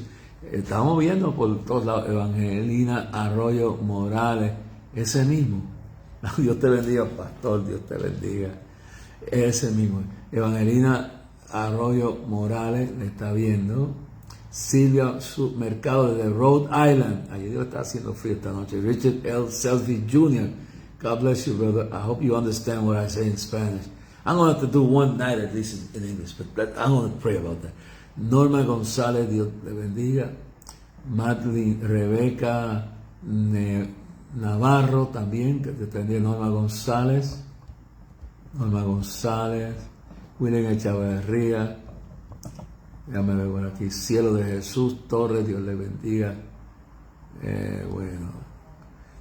Estamos viendo por todos lados, Evangelina Arroyo Morales, ese mismo. Dios te bendiga, pastor, Dios te bendiga. Ese mismo. Evangelina Arroyo Morales, le está viendo. Silvia Submercado de Rhode Island. Allí Dios está haciendo frío esta noche. Richard L. Selby Jr. God bless you, brother. I hope you understand what I say in Spanish. I'm going to have to do one night at least in English, but I'm going to pray about that. Norma González, Dios le bendiga. Madeline Rebeca Navarro también, que te bendiga. Norma González. William Echavarría. Déjame ver por aquí. Cielo de Jesús Torres, Dios le bendiga. Bueno.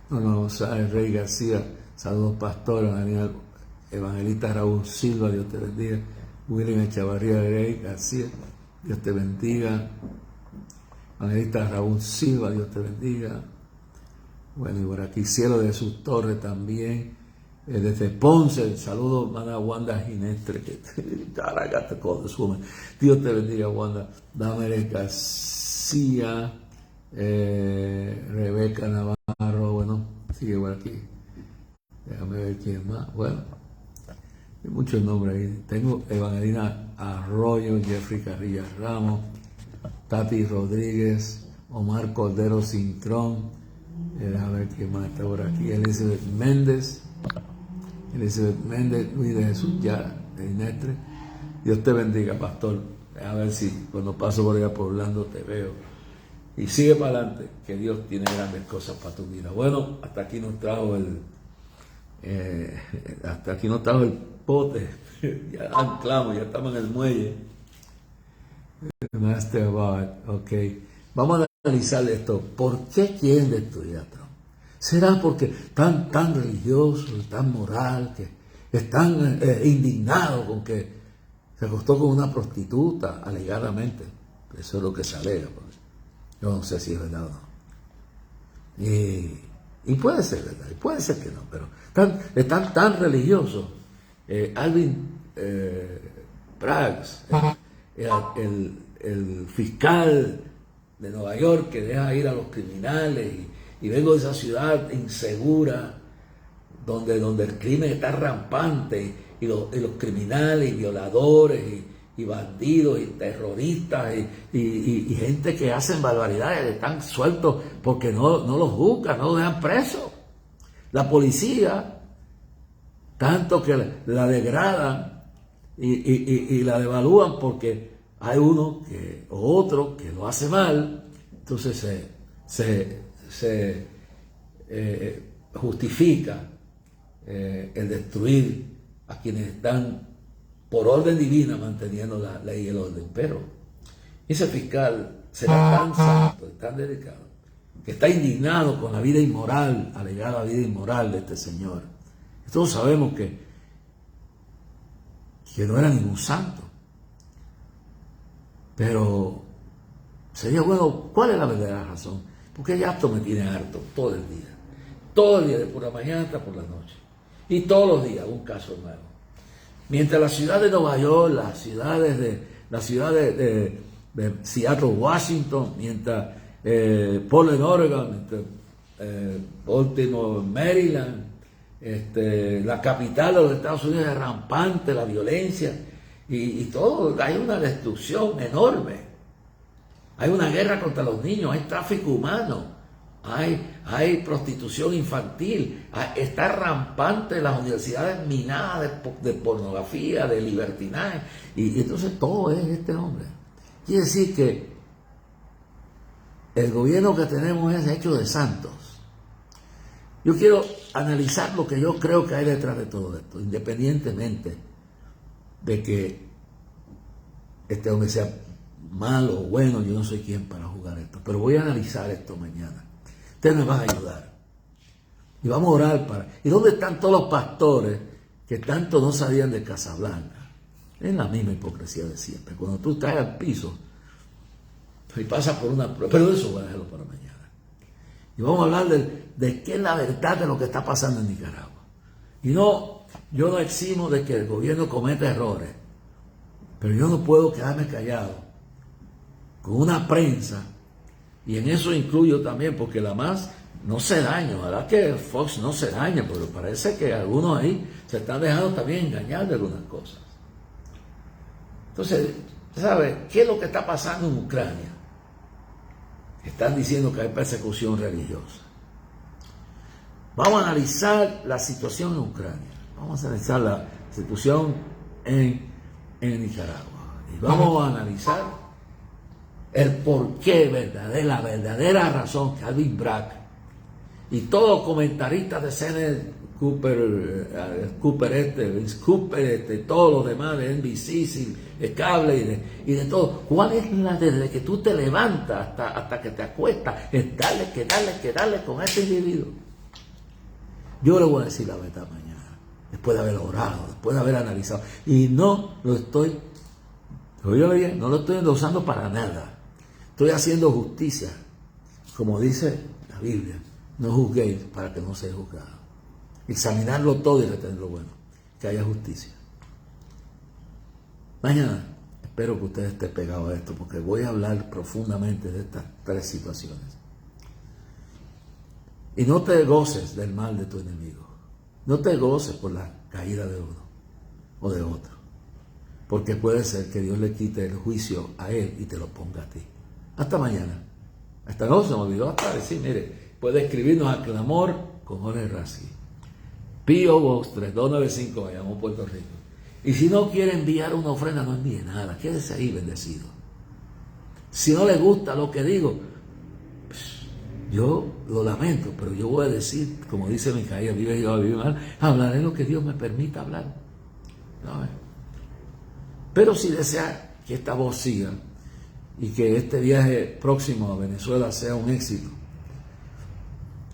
Norma González, Rey García. Saludos, pastor. Evangelista Raúl Silva, Dios te bendiga. William Echavarría Rey García, Dios te bendiga. Evangelista Raúl Silva, Dios te bendiga. Bueno, y por aquí Cielo de Jesús Torres también. Desde Ponce, saludos, hermana Wanda Ginestre. God, I got to call this woman. Dios te bendiga, Wanda. Damaris García, Rebeca Navarro. Bueno, sigue por aquí. Déjame ver quién más. Bueno, hay muchos nombres ahí. Tengo Evangelina Arroyo, Jeffrey Carrillas Ramos, Tati Rodríguez, Omar Cordero Cintrón. Déjame ver quién más está por aquí. Elizabeth Méndez, Luis de Jesús ya de Inestre. Dios te bendiga, pastor. A ver si cuando paso por allá por Orlando te veo. Y sigue para adelante, que Dios tiene grandes cosas para tu vida. Bueno, hasta aquí nos trajo el pote. Ya anclamos, ya estamos en el muelle. Masterboard, ok. Vamos a analizar esto. ¿Por qué quieren destruir a Trump? ¿Será porque están tan religiosos, tan moral, que están indignados con que se acostó con una prostituta, alegadamente? Eso es lo que se alega. Yo no sé si es verdad o no. Y puede ser verdad, y puede ser que no, pero están tan religiosos. Alvin Braggs, el fiscal de Nueva York que deja ir a los criminales, y vengo de esa ciudad insegura donde el crimen está rampante, y los criminales y violadores y bandidos y terroristas y gente que hacen barbaridades están sueltos porque no los buscan, no los dejan presos. La policía, tanto que la degradan y la devalúan porque hay uno o otro que lo hace mal, entonces se justifica el destruir a quienes están por orden divina manteniendo la ley y el orden. Pero Ese fiscal será tan santo, tan dedicado, que está indignado con la vida inmoral, alegada vida inmoral de este señor. Todos sabemos que no era ningún santo. Pero sería bueno, ¿cuál es la verdadera razón? Porque ya esto me tiene harto todo el día. Todo el día, de por la mañana hasta por la noche. Y todos los días un caso nuevo. Mientras la ciudad de Nueva York, la ciudad de Seattle, Washington, mientras Portland, Oregon, mientras Baltimore, Maryland, la capital de los Estados Unidos es rampante, la violencia y todo, hay una destrucción enorme. Hay una guerra contra los niños, hay tráfico humano, hay prostitución infantil, está rampante las universidades minadas de pornografía, de libertinaje, y entonces todo es este hombre. Quiere decir que el gobierno que tenemos es hecho de santos. Yo quiero analizar lo que yo creo que hay detrás de todo esto, independientemente de que este hombre sea malo o bueno, yo no soy quien para jugar esto, pero voy a analizar esto mañana. Ustedes me van a ayudar y vamos a orar para... ¿Y dónde están todos los pastores que tanto no sabían de Casablanca? Es la misma hipocresía de siempre. Cuando tú estás al piso y pasas por una prueba, pero eso voy a dejarlo para mañana. Y vamos a hablar de qué es la verdad de lo que está pasando en Nicaragua. Y no, yo no eximo de que el gobierno cometa errores, pero yo no puedo quedarme callado con una prensa, y en eso incluyo también, porque la más no se daña, ojalá que Fox no se dañe, pero parece que algunos ahí se están dejando también engañar de algunas cosas. Entonces, ¿sabe qué es lo que está pasando en Ucrania? Están diciendo que hay persecución religiosa. Vamos a analizar la situación en Ucrania, vamos a analizar la situación en Nicaragua, y vamos a analizar el porqué la verdadera razón que Alvin Bragg y todos los comentaristas de CNN, Vince Cooper, todos los demás de NBC, de cable y de todo, ¿cuál es la desde que tú te levantas hasta que te acuestas? Es darle con este individuo. Yo le voy a decir la verdad mañana, después de haber orado, después de haber analizado, y no lo estoy endosando para nada. Estoy haciendo justicia, como dice la Biblia, no juzguéis para que no seáis juzgados. Examinarlo todo y retener lo bueno, que haya justicia. Mañana espero que usted esté pegado a esto, porque voy a hablar profundamente de estas tres situaciones. Y no te goces del mal de tu enemigo, no te goces por la caída de uno o de otro, porque puede ser que Dios le quite el juicio a él y te lo ponga a ti. Hasta mañana. Hasta no se me olvidó hasta decir, mire, puede escribirnos a Clamor con Jorge Raci. P.O. Box 3295, Bayamón, Puerto Rico. Y si no quiere enviar una ofrenda, no envíe nada. Quédese ahí bendecido. Si no le gusta lo que digo, pues, yo lo lamento, pero yo voy a decir, como dice Micaías, vive Jehová, vive mal, hablaré lo que Dios me permita hablar. ¿No? Pero si desea que esta voz siga, y que este viaje próximo a Venezuela sea un éxito.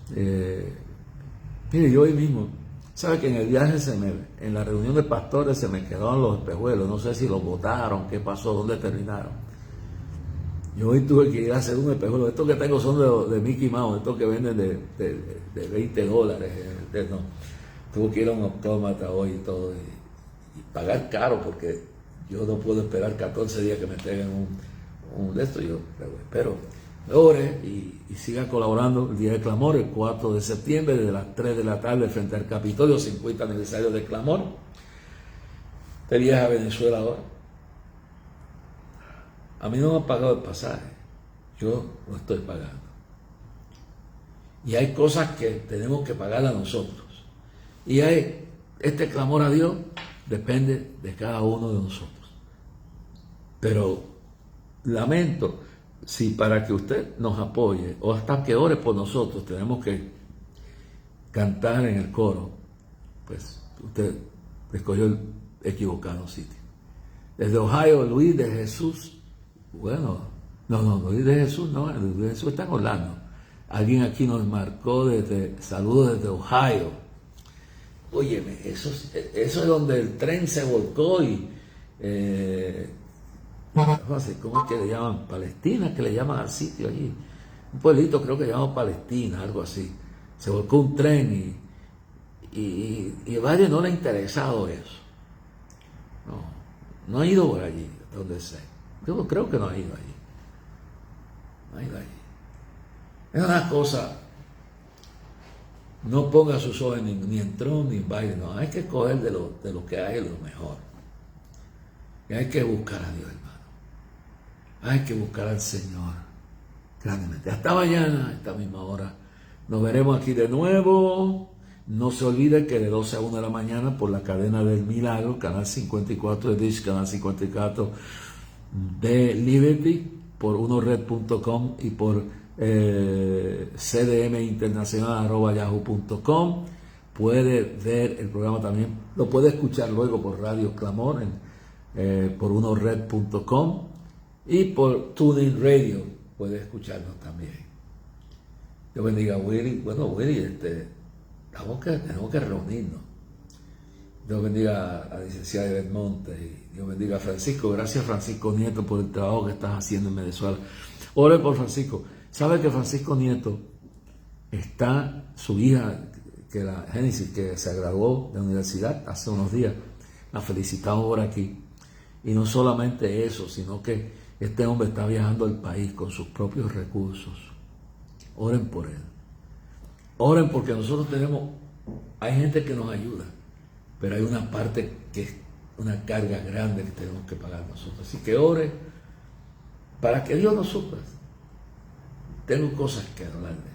Mire, yo hoy mismo, ¿sabe que en el viaje en la reunión de pastores se me quedaron los espejuelos? No sé si los botaron, qué pasó, dónde terminaron. Yo hoy tuve que ir a hacer un espejuelo. Estos que tengo son de Mickey Mouse, estos que venden de $20. No. Tuve que ir a un optómata hoy y todo, y pagar caro, porque yo no puedo esperar 14 días que me entreguen un de esto. Yo espero, ore y siga colaborando el día de Clamor, el 4 de septiembre, desde las 3 de la tarde frente al Capitolio, 50 aniversario de Clamor. Te viaja a Venezuela ahora. A mí no me han pagado el pasaje, yo lo estoy pagando. Y hay cosas que tenemos que pagar a nosotros. Y este clamor a Dios depende de cada uno de nosotros. Pero lamento si para que usted nos apoye o hasta que ore por nosotros tenemos que cantar en el coro, pues usted escogió el equivocado sitio. Desde Ohio, Luis de Jesús Bueno, no, Luis de Jesús no, Luis de Jesús está en Orlando. Alguien aquí nos marcó saludos desde Ohio. Óyeme, eso es donde el tren se volcó y ¿cómo es que le llaman? Palestina, que le llaman al sitio allí. Un pueblito creo que llamamos Palestina, algo así. Se volcó un tren y a varios no le ha interesado eso. No ha ido por allí, donde sé. Yo creo que no ha ido allí. No ha ido allí. Es una cosa, no ponga sus ojos ni en Trump ni en Biden, no, hay que escoger de lo que hay lo mejor. Y hay que buscar a Dios, hermano. Hay que buscar al Señor grandemente. Hasta mañana, a esta misma hora. Nos veremos aquí de nuevo. No se olvide que de 12 a 1 de la mañana por la cadena del Milagro, canal 54 de Dish, canal 54 de Liberty, por unored.com y por cdminternacional@yahoo.com. Puede ver el programa también, lo puede escuchar luego por Radio Clamor por unored.com y por TuneIn Radio puede escucharnos también. Dios bendiga a Willy. Bueno, Willy, tenemos que reunirnos. Dios bendiga a la licenciada Ivette Montes y Dios bendiga a Francisco. Gracias, Francisco Nieto, por el trabajo que estás haciendo en Venezuela. Ore por Francisco. ¿Sabe que Francisco Nieto está, su hija, que la Génesis, que se graduó de la universidad hace unos días, la felicitamos por aquí? Y no solamente eso, sino que este hombre está viajando al país con sus propios recursos. Oren por él. Oren porque nosotros hay gente que nos ayuda, pero hay una parte que es una carga grande que tenemos que pagar nosotros. Así que ore para que Dios nos supla. Tengo cosas que hablarle,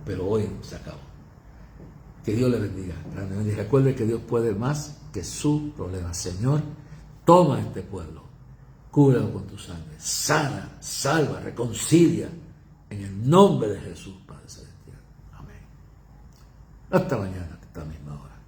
pero hoy se acabó. Que Dios le bendiga grandemente. Y recuerde que Dios puede más que su problema. Señor, toma este pueblo, cúbrelo con tu sangre, sana, salva, reconcilia, en el nombre de Jesús, Padre Celestial. Amén. Hasta mañana, hasta misma hora.